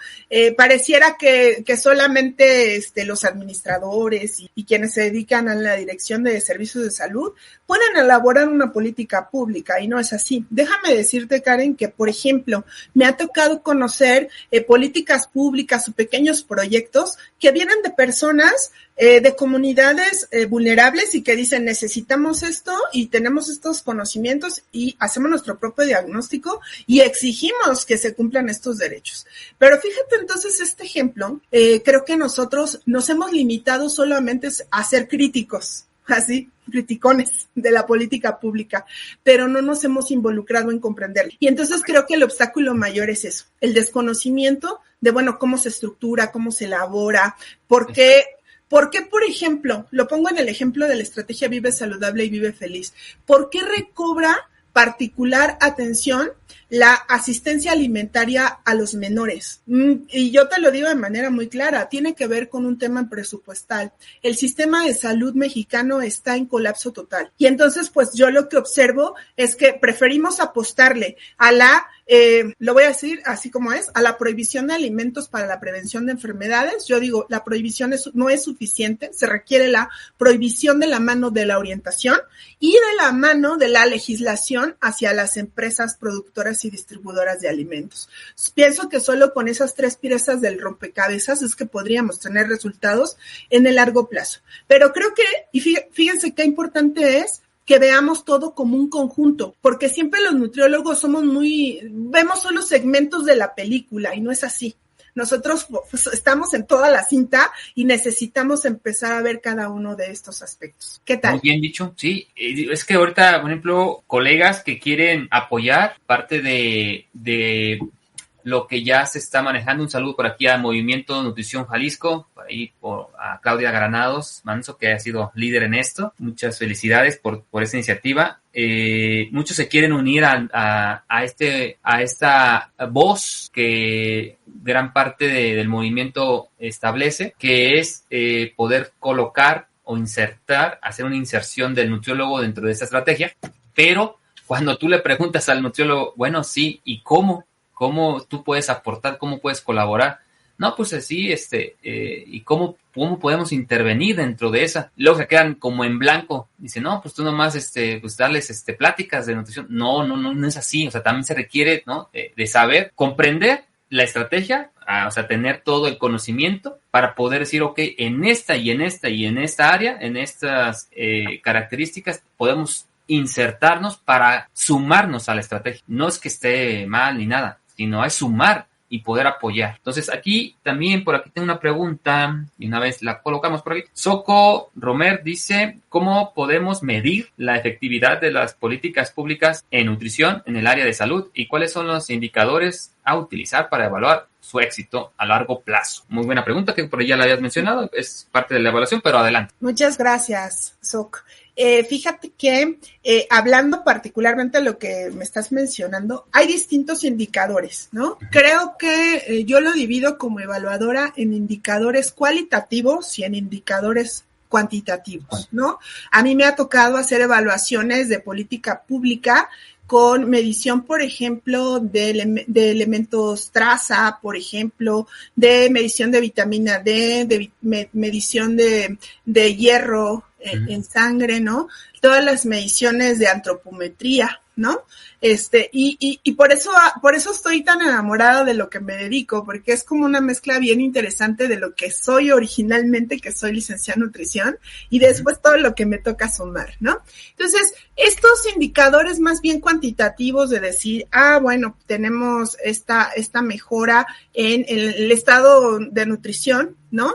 pareciera que solamente los administradores y quienes se dedican a la dirección de servicios de salud pueden elaborar una política pública y no es así. Déjame decirte, Karen, que por ejemplo, me ha tocado conocer políticas públicas o pequeños proyectos que vienen de personas de comunidades vulnerables y que dicen necesitamos esto y tenemos estos conocimientos y hacemos nuestro propio diagnóstico y exigimos que se cumplan estos derechos. Pero fíjate entonces este ejemplo, creo que nosotros nos hemos limitado solamente a ser críticos, así, criticones de la política pública, pero no nos hemos involucrado en comprenderla. Y entonces creo que el obstáculo mayor es eso, el desconocimiento de, bueno, cómo se estructura, cómo se elabora, por qué, por ejemplo, lo pongo en el ejemplo de la estrategia Vive Saludable y Vive Feliz, ¿por qué recobra particular atención la asistencia alimentaria a los menores? Y yo te lo digo de manera muy clara, tiene que ver con un tema presupuestal. El sistema de salud mexicano está en colapso total. Y entonces, pues yo lo que observo es que preferimos apostarle a la, lo voy a decir así como es, a la prohibición de alimentos para la prevención de enfermedades. Yo digo, la prohibición no es suficiente, se requiere la prohibición de la mano de la orientación y de la mano de la legislación hacia las empresas productoras y distribuidoras de alimentos. Pienso que solo con esas 3 piezas del rompecabezas es que podríamos tener resultados en el largo plazo. Pero creo que, y fíjense qué importante es que veamos todo como un conjunto, porque siempre los nutriólogos vemos solo segmentos de la película y no es así. Nosotros pues, estamos en toda la cinta y necesitamos empezar a ver cada uno de estos aspectos. ¿Qué tal? Muy bien dicho, sí. Es que ahorita, por ejemplo, colegas que quieren apoyar parte de lo que ya se está manejando. Un saludo por aquí a Movimiento Nutrición Jalisco, por ahí a Claudia Granados Manso, que ha sido líder en esto. Muchas felicidades por esa iniciativa. Muchos se quieren unir a esta voz que gran parte del movimiento establece, que es poder colocar o insertar, hacer una inserción del nutriólogo dentro de esta estrategia. Pero cuando tú le preguntas al nutriólogo, bueno, sí, ¿y cómo? ¿Cómo tú puedes aportar? ¿Cómo puedes colaborar? No, pues así, ¿y cómo podemos intervenir dentro de esa? Luego se quedan como en blanco. Dicen, no, pues tú nomás, pues darles, pláticas de nutrición. No es así. O sea, también se requiere, ¿no? De saber, comprender la estrategia, o sea, tener todo el conocimiento para poder decir, ok, en esta y en esta y en esta área, en estas características, podemos insertarnos para sumarnos a la estrategia. No es que esté mal ni nada, sino es sumar y poder apoyar. Entonces aquí también, por aquí tengo una pregunta y una vez la colocamos por aquí. Soco Romer dice, ¿cómo podemos medir la efectividad de las políticas públicas en nutrición en el área de salud y cuáles son los indicadores a utilizar para evaluar su éxito a largo plazo? Muy buena pregunta, que por ahí ya la habías mencionado, es parte de la evaluación, pero adelante. Muchas gracias, Soc. Fíjate que hablando particularmente de lo que me estás mencionando, hay distintos indicadores, ¿no? Creo que yo lo divido como evaluadora en indicadores cualitativos y en indicadores cuantitativos, ¿no? A mí me ha tocado hacer evaluaciones de política pública con medición, por ejemplo, de elementos traza, por ejemplo, de medición de vitamina D, de medición de hierro en sangre, ¿no? Todas las mediciones de antropometría, ¿no? Y por eso estoy tan enamorada de lo que me dedico, porque es como una mezcla bien interesante de lo que soy originalmente, que soy licenciada en nutrición, y después todo lo que me toca sumar, ¿no? Entonces, estos indicadores más bien cuantitativos de decir, bueno, tenemos esta mejora en el estado de nutrición, ¿no?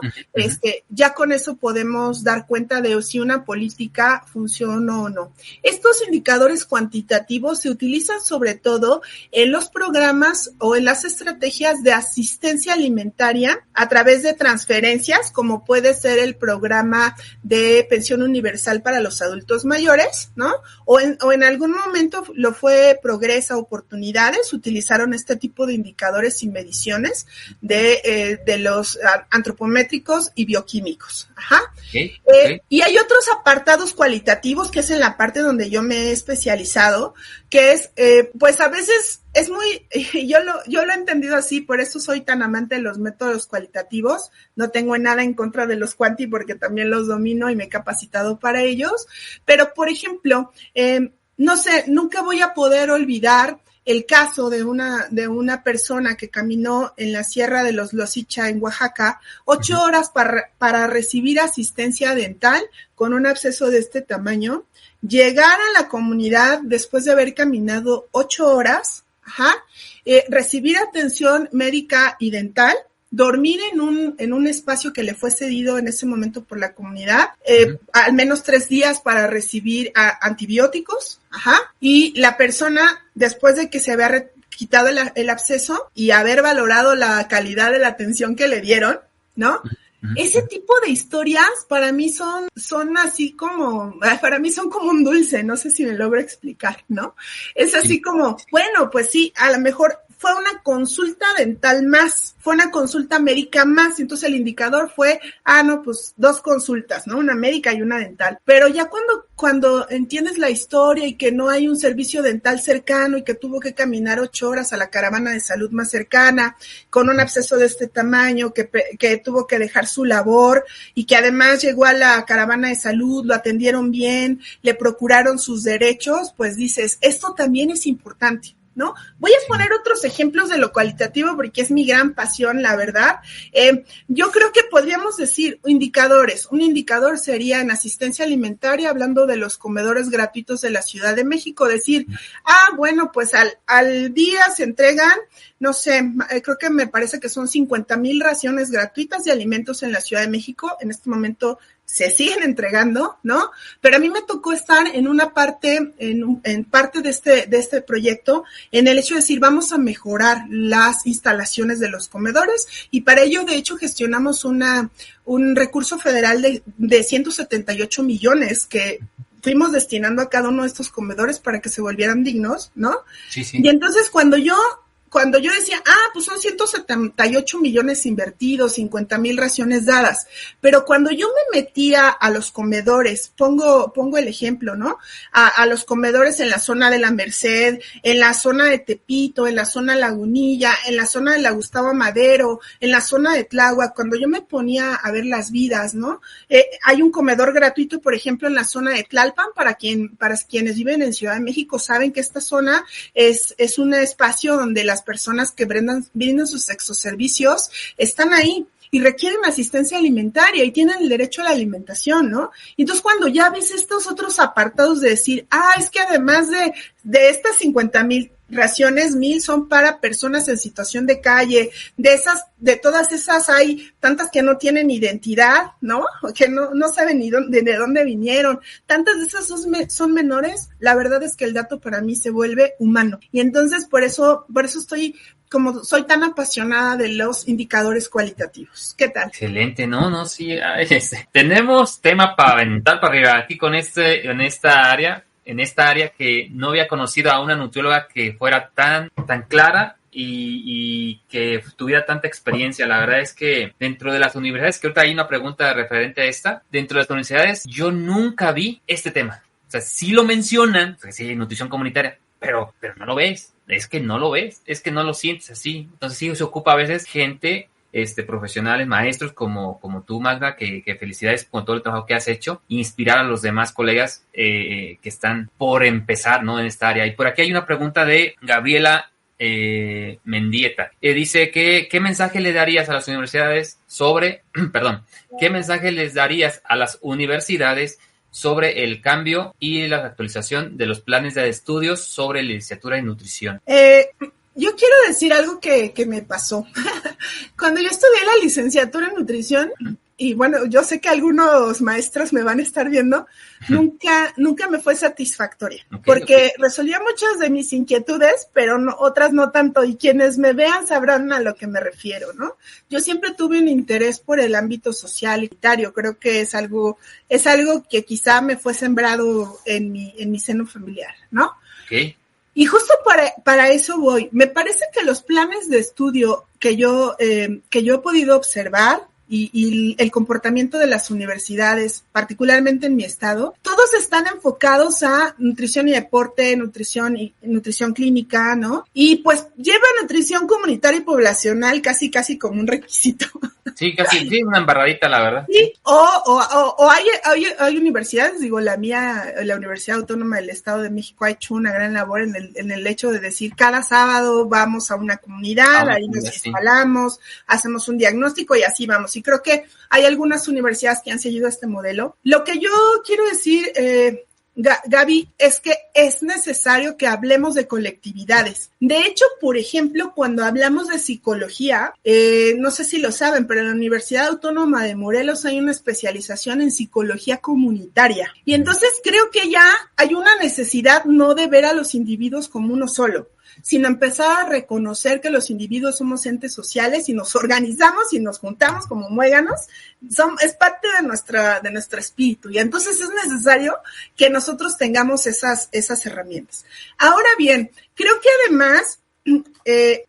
Ya con eso podemos dar cuenta de si una política funciona o no. Estos indicadores cuantitativos se utilizan sobre todo en los programas o en las estrategias de asistencia alimentaria a través de transferencias, como puede ser el programa de pensión universal para los adultos mayores, ¿no? O en algún momento lo fue Progresa Oportunidades, utilizaron este tipo de indicadores y mediciones de los antropométricos y bioquímicos. Ajá. Okay. Y hay otros apartados cualitativos, que es en la parte donde yo me he especializado, que es, pues a veces es muy, yo lo he entendido así, por eso soy tan amante de los métodos cualitativos. No tengo nada en contra de los cuanti porque también los domino y me he capacitado para ellos. Pero, por ejemplo, no sé, nunca voy a poder olvidar el caso de una persona que caminó en la Sierra de los Losicha en Oaxaca 8 horas para recibir asistencia dental con un absceso de este tamaño, llegar a la comunidad después de haber caminado 8 horas, recibir atención médica y dental, dormir en un espacio que le fue cedido en ese momento por la comunidad, al menos 3 días para recibir antibióticos, y la persona, después de que se había quitado el absceso y haber valorado la calidad de la atención que le dieron, ¿no? Ese tipo de historias para mí son así como, para mí son como un dulce, no sé si me logro explicar, ¿no? Es así como, bueno, pues sí, a lo mejor fue una consulta dental más, fue una consulta médica más, entonces el indicador fue, no, pues 2 consultas, ¿no? Una médica y una dental. Pero ya cuando entiendes la historia y que no hay un servicio dental cercano y que tuvo que caminar 8 horas a la caravana de salud más cercana, con un absceso de este tamaño, que tuvo que dejar su labor y que además llegó a la caravana de salud, lo atendieron bien, le procuraron sus derechos, pues dices, esto también es importante, ¿no? Voy a poner otros ejemplos de lo cualitativo porque es mi gran pasión, la verdad. Yo creo que podríamos decir indicadores. Un indicador sería en asistencia alimentaria, hablando de los comedores gratuitos de la Ciudad de México, decir, bueno, pues al día se entregan, no sé, creo que me parece que son 50,000 raciones gratuitas de alimentos en la Ciudad de México. En este momento se siguen entregando, ¿no? Pero a mí me tocó estar en una parte, en parte de este proyecto, en el hecho de decir, vamos a mejorar las instalaciones de los comedores, y para ello, de hecho, gestionamos un recurso federal de 178 millones que fuimos destinando a cada uno de estos comedores para que se volvieran dignos, ¿no? Sí. Y entonces cuando yo decía, pues son 178 millones invertidos, 50,000 raciones dadas, pero cuando yo me metía a los comedores, pongo el ejemplo, ¿no? A los comedores en la zona de la Merced, en la zona de Tepito, en la zona Lagunilla, en la zona de la Gustavo Madero, en la zona de Tláhuac, cuando yo me ponía a ver las vidas, ¿no? Hay un comedor gratuito, por ejemplo, en la zona de Tlalpan, para quienes viven en Ciudad de México saben que esta zona es un espacio donde las personas que brindan sus exoservicios están ahí y requieren asistencia alimentaria y tienen el derecho a la alimentación, ¿no? Y entonces cuando ya ves estos otros apartados de decir, es que además de estas 50,000 raciones, 1,000 son para personas en situación de calle, de todas esas hay tantas que no tienen identidad, ¿no? Que no saben ni de dónde vinieron, tantas de esas son menores. La verdad es que el dato para mí se vuelve humano, y entonces por eso soy tan apasionada de los indicadores cualitativos. ¿Qué tal? Excelente, no, sí, tenemos tema para aventar para arriba aquí en esta área que no había conocido a una nutrióloga que fuera tan clara y que tuviera tanta experiencia. La verdad es que dentro de las universidades, que ahorita hay una pregunta referente a esta, dentro de las universidades yo nunca vi este tema. O sea, sí lo mencionan, sí, nutrición comunitaria, pero no lo ves, es que no lo ves, es que no lo sientes así. Entonces sí se ocupa a veces gente, profesionales, maestros como tú, Magda, que felicidades por todo el trabajo que has hecho, inspirar a los demás colegas que están por empezar, ¿no?, en esta área. Y por aquí hay una pregunta de Gabriela Mendieta. Dice que ¿qué mensaje le darías a las universidades sobre, perdón, qué mensaje les darías a las universidades sobre el cambio y la actualización de los planes de estudios sobre licenciatura en nutrición? Yo quiero decir algo que me pasó. Cuando yo estudié la licenciatura en nutrición, y bueno, yo sé que algunos maestros me van a estar viendo, nunca me fue satisfactoria, porque resolvía muchas de mis inquietudes, pero otras no tanto, y quienes me vean sabrán a lo que me refiero, ¿no? Yo siempre tuve un interés por el ámbito social y comunitario, creo que es algo que quizá me fue sembrado en mi seno familiar, ¿no? Okay. Y justo para eso voy. Me parece que los planes de estudio que yo he podido observar y el comportamiento de las universidades, particularmente en mi estado, todos están enfocados a nutrición y deporte, nutrición clínica, ¿no? Y pues lleva nutrición comunitaria y poblacional casi como un requisito. Sí, casi, sí, una embarradita, la verdad. Sí, o hay universidades, digo, la mía, la Universidad Autónoma del Estado de México ha hecho una gran labor en el hecho de decir, cada sábado vamos a una comunidad, ahí nos instalamos, hacemos un diagnóstico y así vamos. Y creo que hay algunas universidades que han seguido este modelo. Lo que yo quiero decir, Gaby, es que es necesario que hablemos de colectividades. De hecho, por ejemplo, cuando hablamos de psicología, no sé si lo saben, pero en la Universidad Autónoma de Morelos hay una especialización en psicología comunitaria. Y entonces creo que ya hay una necesidad no de ver a los individuos como uno solo, sino empezar a reconocer que los individuos somos entes sociales y nos organizamos y nos juntamos como muéganos, es parte de nuestro espíritu, y entonces es necesario que nosotros tengamos esas herramientas. Ahora bien, creo que además,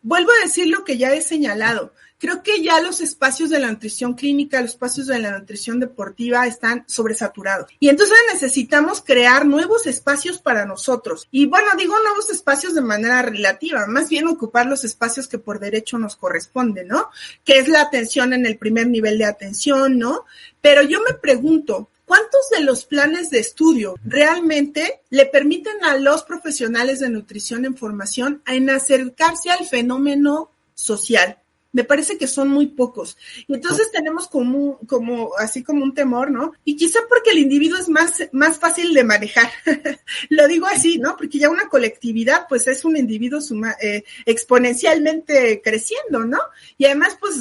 vuelvo a decir lo que ya he señalado, creo que ya los espacios de la nutrición clínica, los espacios de la nutrición deportiva están sobresaturados. Y entonces necesitamos crear nuevos espacios para nosotros. Y bueno, digo nuevos espacios de manera relativa, más bien ocupar los espacios que por derecho nos corresponden, ¿no? Que es la atención en el primer nivel de atención, ¿no? Pero yo me pregunto, ¿cuántos de los planes de estudio realmente le permiten a los profesionales de nutrición en formación en acercarse al fenómeno social? Me parece que son muy pocos. Y entonces tenemos como un temor, ¿no? Y quizá porque el individuo es más fácil de manejar. Lo digo así, ¿no? Porque ya una colectividad, pues es un individuo exponencialmente creciendo, ¿no? Y además, pues,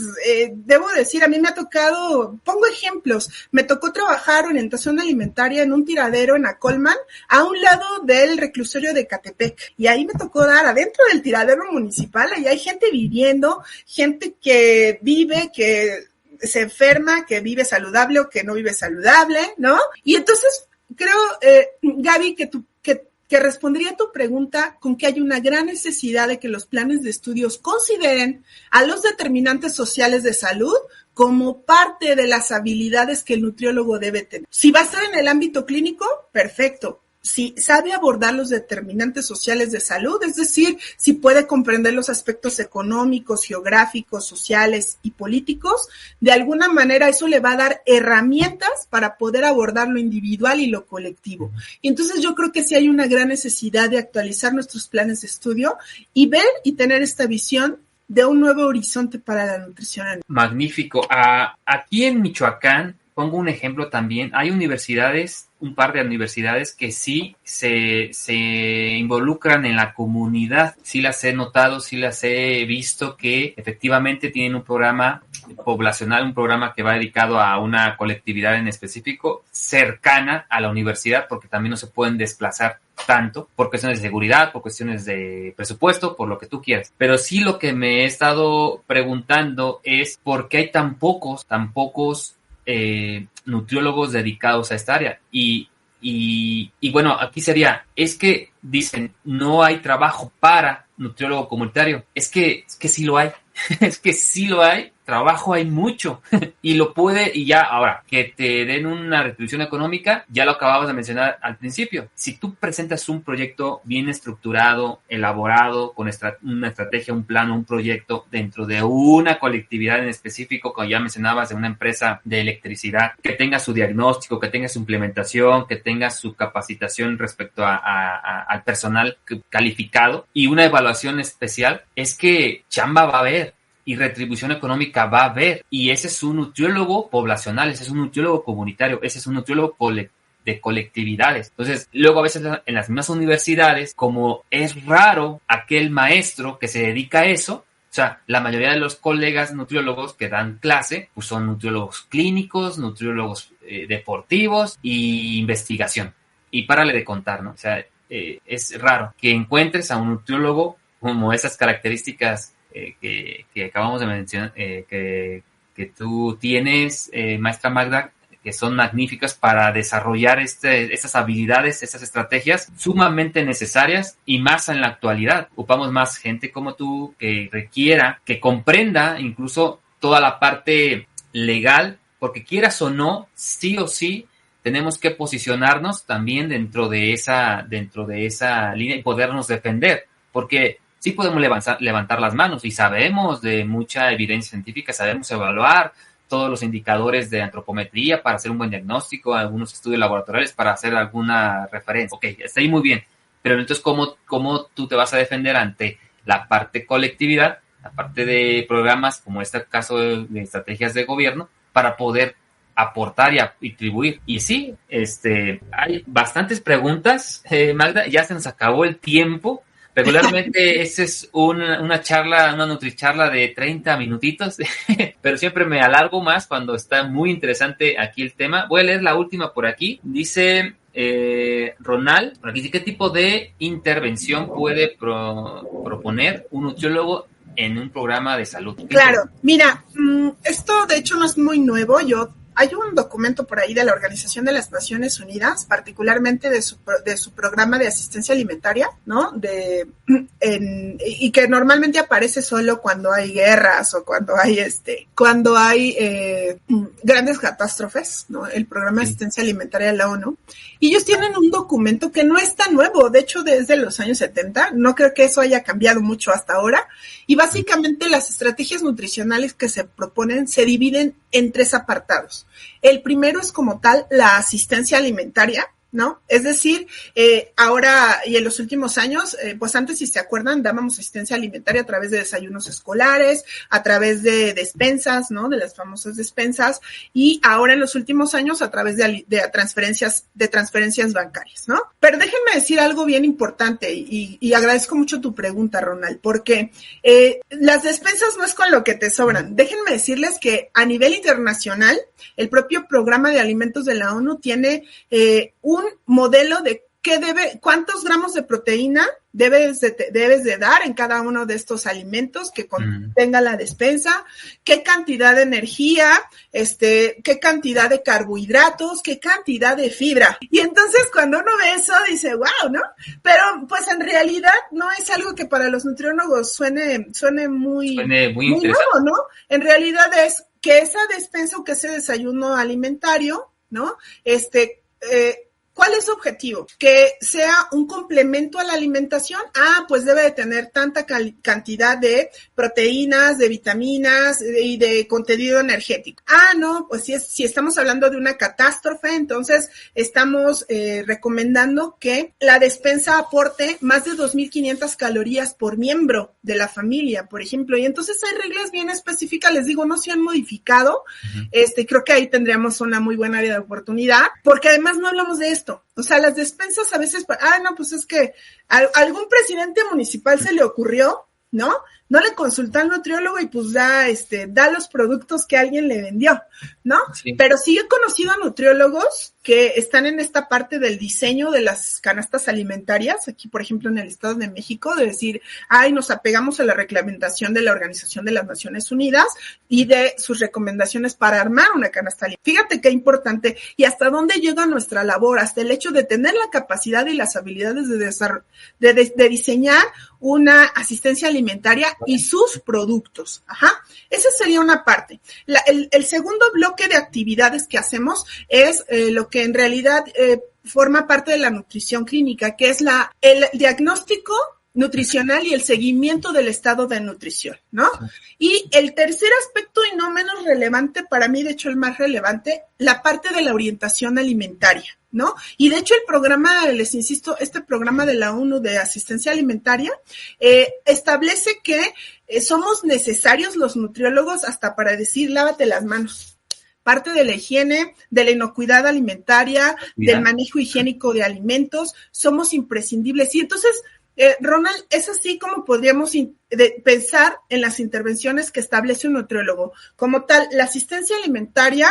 debo decir, a mí me ha tocado, pongo ejemplos, me tocó trabajar orientación alimentaria en un tiradero en Acolman, a un lado del reclusorio de Catepec. Y ahí me tocó dar adentro del tiradero municipal, ahí hay gente viviendo, gente que vive, que se enferma, que vive saludable o que no vive saludable, ¿no? Y entonces creo, Gaby, que respondería a tu pregunta con que hay una gran necesidad de que los planes de estudios consideren a los determinantes sociales de salud como parte de las habilidades que el nutriólogo debe tener. Si va a estar en el ámbito clínico, perfecto. Si sabe abordar los determinantes sociales de salud, es decir, si puede comprender los aspectos económicos, geográficos, sociales y políticos, de alguna manera eso le va a dar herramientas para poder abordar lo individual y lo colectivo. Y entonces yo creo que sí hay una gran necesidad de actualizar nuestros planes de estudio y ver y tener esta visión de un nuevo horizonte para la nutrición. Magnífico. Aquí en Michoacán, pongo un ejemplo también, hay universidades, un par de universidades que sí se involucran en la comunidad. Sí las he notado, sí las he visto que efectivamente tienen un programa poblacional, un programa que va dedicado a una colectividad en específico cercana a la universidad, porque también no se pueden desplazar tanto por cuestiones de seguridad, por cuestiones de presupuesto, por lo que tú quieras. Pero sí lo que me he estado preguntando es por qué hay tan pocos nutriólogos dedicados a esta área. Y bueno, aquí sería, es que dicen, no hay trabajo para nutriólogo comunitario. Es que sí lo hay. es que sí lo hay, trabajo hay mucho y lo puede, y ya ahora que te den una retribución económica, ya lo acababas de mencionar al principio. Si tú presentas un proyecto bien estructurado, elaborado, con una estrategia, un plan, un proyecto dentro de una colectividad en específico, como ya mencionabas, de una empresa de electricidad, que tenga su diagnóstico, que tenga su implementación, que tenga su capacitación respecto al personal calificado y una evaluación especial, es que chamba va a haber y retribución económica va a haber. Y ese es un nutriólogo poblacional, ese es un nutriólogo comunitario, ese es un nutriólogo de colectividades. Entonces, luego a veces en las mismas universidades, como es raro aquel maestro que se dedica a eso, o sea, la mayoría de los colegas nutriólogos que dan clase, pues son nutriólogos clínicos, nutriólogos deportivos y investigación. Y párale de contar, ¿no? O sea, es raro que encuentres a un nutriólogo como esas características que acabamos de mencionar, que tú tienes, maestra Magda, que son magníficas para desarrollar estas habilidades, estas estrategias sumamente necesarias y más en la actualidad. Ocupamos más gente como tú que requiera, que comprenda incluso toda la parte legal, porque quieras o no, sí o sí, tenemos que posicionarnos también dentro de esa línea y podernos defender, porque sí podemos levantar las manos y sabemos de mucha evidencia científica, sabemos evaluar todos los indicadores de antropometría para hacer un buen diagnóstico, algunos estudios laboratoriales para hacer alguna referencia. Ok, está ahí muy bien, pero entonces, ¿cómo tú te vas a defender ante la parte colectividad, la parte de programas como este caso de estrategias de gobierno, para poder aportar y atribuir? Y sí, hay bastantes preguntas, Magda, ya se nos acabó el tiempo. Regularmente esa es una charla, una nutricharla de 30 minutitos, pero siempre me alargo más cuando está muy interesante aquí el tema. Voy a leer la última por aquí. Dice Ronald, por aquí dice, ¿qué tipo de intervención puede proponer un nutriólogo en un programa de salud? Claro, mira, esto de hecho no es muy nuevo. Hay un documento por ahí de la Organización de las Naciones Unidas, particularmente de su programa de asistencia alimentaria, ¿no? Y que normalmente aparece solo cuando hay guerras o cuando hay grandes catástrofes, ¿no? El programa de asistencia alimentaria de la ONU. Y ellos tienen un documento que no es tan nuevo, de hecho desde los años 70, no creo que eso haya cambiado mucho hasta ahora. Y básicamente las estrategias nutricionales que se proponen se dividen en 3 apartados. El primero es como tal la asistencia alimentaria, ¿no? Es decir, ahora y en los últimos años, pues antes, si se acuerdan, dábamos asistencia alimentaria a través de desayunos escolares, a través de despensas, ¿no? De las famosas despensas, y ahora en los últimos años a través de transferencias bancarias, ¿no? Pero déjenme decir algo bien importante y agradezco mucho tu pregunta, Ronald, porque las despensas no es con lo que te sobran. Déjenme decirles que a nivel internacional, el propio programa de alimentos de la ONU tiene un modelo de cuántos gramos de proteína debes de dar en cada uno de estos alimentos que contenga la despensa, qué cantidad de energía, qué cantidad de carbohidratos, qué cantidad de fibra. Y entonces cuando uno ve eso dice, wow, ¿no? Pero pues en realidad no es algo que para los nutriólogos suene muy nuevo, ¿no? En realidad es que esa despensa o que ese desayuno alimentario, ¿no? ¿Cuál es su objetivo? Que sea un complemento a la alimentación. Pues debe de tener tanta cantidad de proteínas, de vitaminas y de contenido energético. No, pues si estamos hablando de una catástrofe, entonces estamos recomendando que la despensa aporte más de 2.500 calorías por miembro de la familia, por ejemplo. Y entonces hay reglas bien específicas, les digo, no se han modificado. Creo que ahí tendríamos una muy buena área de oportunidad, porque además no hablamos de esto. O sea, las despensas a veces, pues es que a algún presidente municipal se le ocurrió, ¿no? No le consultó al nutriólogo y pues da los productos que alguien le vendió, ¿no? Sí. Pero sí he conocido a nutriólogos que están en esta parte del diseño de las canastas alimentarias, aquí por ejemplo en el Estado de México, de decir, nos apegamos a la reglamentación de la Organización de las Naciones Unidas y de sus recomendaciones para armar una canasta alimentaria. Fíjate qué importante y hasta dónde llega nuestra labor, hasta el hecho de tener la capacidad y las habilidades de diseñar una asistencia alimentaria y sus productos. Ajá. Esa sería una parte. El segundo bloque de actividades que hacemos es lo que en realidad forma parte de la nutrición clínica, que es el diagnóstico nutricional y el seguimiento del estado de nutrición, ¿no? Y el tercer aspecto, y no menos relevante, para mí, de hecho, el más relevante, la parte de la orientación alimentaria, ¿no? Y de hecho, el programa, les insisto, este programa de la ONU de asistencia alimentaria, establece que somos necesarios los nutriólogos hasta para decir, lávate las manos. Parte de la higiene, de la inocuidad alimentaria, del manejo higiénico de alimentos, somos imprescindibles. Y entonces, Ronald, es así como podríamos pensar en las intervenciones que establece un nutriólogo. Como tal, la asistencia alimentaria,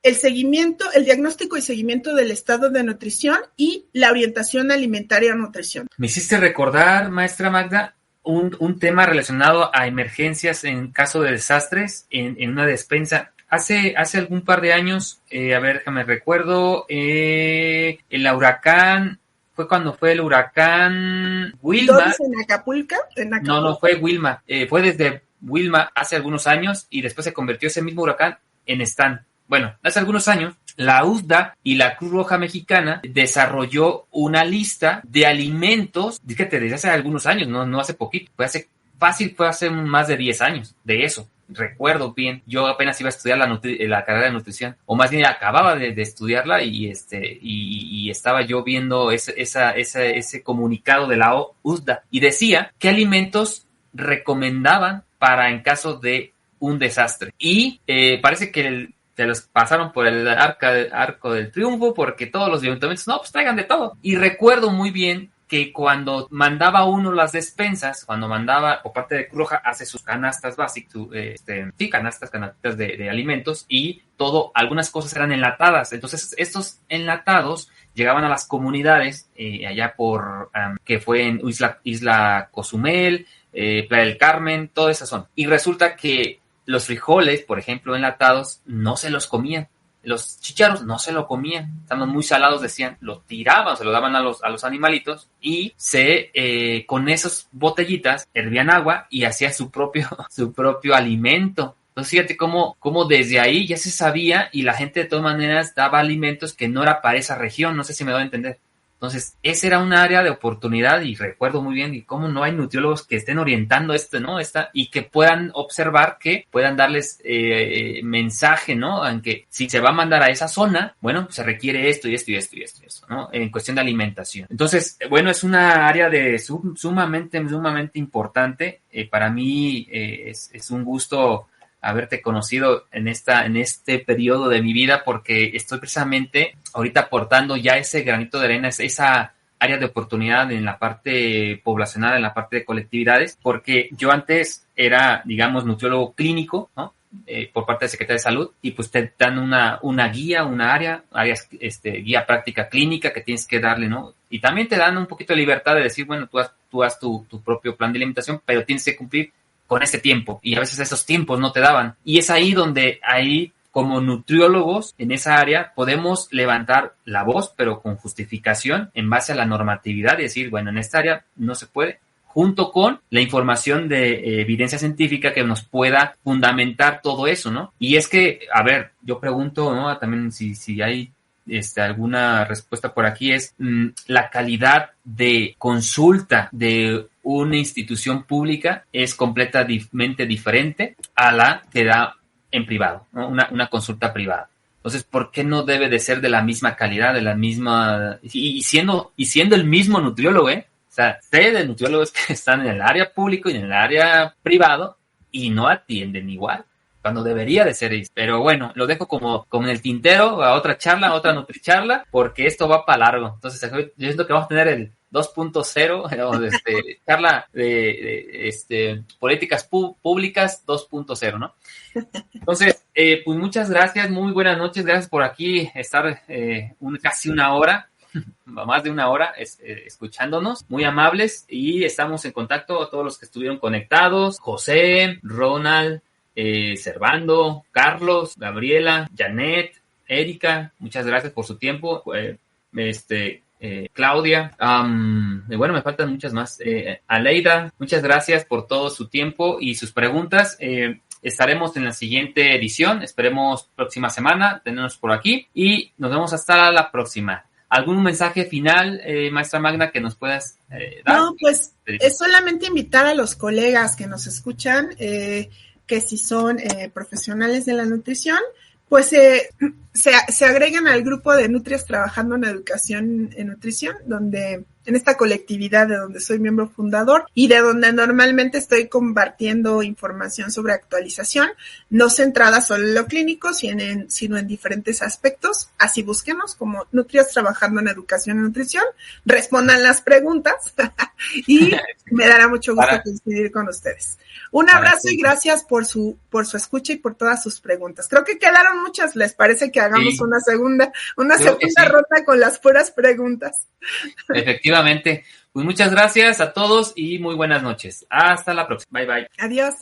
el seguimiento, el diagnóstico y seguimiento del estado de nutrición y la orientación alimentaria o nutrición. Me hiciste recordar, maestra Magda, un tema relacionado a emergencias en caso de desastres en una despensa. Hace algún par de años, déjame recuerdo, el huracán... Fue cuando fue el huracán Wilma. ¿En Acapulco? No, fue Wilma. Fue desde Wilma hace algunos años y después se convirtió ese mismo huracán en Stan. Bueno, hace algunos años, la USDA y la Cruz Roja Mexicana desarrolló una lista de alimentos, fíjate, desde hace algunos años, no hace poquito, fue hace más de 10 años de eso. Recuerdo bien, yo apenas iba a estudiar la carrera de nutrición, o más bien acababa de estudiarla y estaba yo viendo ese comunicado de la USDA y decía qué alimentos recomendaban para en caso de un desastre. Y parece que se los pasaron por el arco del triunfo porque todos los ayuntamientos, pues traigan de todo. Y recuerdo muy bien que cuando mandaba uno las despensas, cuando mandaba por parte de Cruz Roja, hace sus canastas básicas, canastas de alimentos y todo, algunas cosas eran enlatadas. Entonces, estos enlatados llegaban a las comunidades allá que fue en Isla Cozumel, Playa del Carmen, toda esa zona. Y resulta que los frijoles, por ejemplo, enlatados, no se los comían. Los chícharos no se lo comían, estaban muy salados, decían, lo tiraban, se lo daban a los animalitos y con esas botellitas hervían agua y hacía su propio alimento. Entonces fíjate cómo desde ahí ya se sabía y la gente de todas maneras daba alimentos que no era para esa región, no sé si me doy a entender. Entonces, ese era un área de oportunidad y recuerdo muy bien y cómo no hay nutriólogos que estén orientando y que puedan observar, que puedan darles mensaje, ¿no? Aunque si se va a mandar a esa zona, bueno, se requiere esto y esto y esto y esto, ¿no? En cuestión de alimentación. Entonces, bueno, es una área sumamente importante. Para mí es un gusto haberte conocido en este periodo de mi vida, porque estoy precisamente ahorita aportando ya ese granito de arena, esa área de oportunidad en la parte poblacional, en la parte de colectividades, porque yo antes era, digamos, nutriólogo clínico, ¿no? Por parte de Secretaría de Salud, y pues te dan una guía, guía práctica clínica que tienes que darle, ¿no? Y también te dan un poquito de libertad de decir, bueno, tú haz tu propio plan de alimentación, pero tienes que cumplir con este tiempo, y a veces esos tiempos no te daban. Y es ahí donde como nutriólogos en esa área podemos levantar la voz, pero con justificación en base a la normatividad y decir, bueno, en esta área no se puede, junto con la información de evidencia científica que nos pueda fundamentar todo eso, ¿no? Y es que, a ver, yo pregunto, ¿no? También si hay alguna respuesta por aquí, es la calidad de consulta de una institución pública es completamente diferente a la que da en privado, ¿no? Una consulta privada. Entonces, ¿por qué no debe de ser de la misma calidad, de la misma, y siendo el mismo nutriólogo, O sea, sé de nutriólogos que están en el área público y en el área privado y no atienden igual, cuando debería de ser eso. Pero bueno, lo dejo como en el tintero a otra charla, a otra nutricharla, porque esto va para largo. Entonces, yo siento que vamos a tener el 2.0, charla de políticas públicas 2.0, ¿no? Entonces, pues muchas gracias, muy buenas noches, gracias por aquí estar casi una hora, más de una hora escuchándonos, muy amables, y estamos en contacto a todos los que estuvieron conectados, José, Ronald, Servando, Carlos, Gabriela, Janet, Erika, muchas gracias por su tiempo. Claudia, y bueno, me faltan muchas más. Aleida, muchas gracias por todo su tiempo y sus preguntas. Estaremos en la siguiente edición, esperemos próxima semana, tenernos por aquí y nos vemos hasta la próxima. ¿Algún mensaje final, maestra Magda, que nos puedas dar? No, pues es solamente invitar a los colegas que nos escuchan, que si son profesionales de la nutrición, pues se agreguen al grupo de Nutrias Trabajando en Educación en Nutrición, donde en esta colectividad de donde soy miembro fundador y de donde normalmente estoy compartiendo información sobre actualización, no centrada solo en lo clínico, sino en diferentes aspectos. Así búsquenos como Nutrias Trabajando en Educación y Nutrición, respondan las preguntas y me dará mucho gusto coincidir con ustedes. Un abrazo y gracias por su escucha y por todas sus preguntas. Creo que quedaron muchas. ¿Les parece que hagamos una segunda ronda con las puras preguntas? Efectivamente. Pues muchas gracias a todos y muy buenas noches. Hasta la próxima. Bye, bye. Adiós.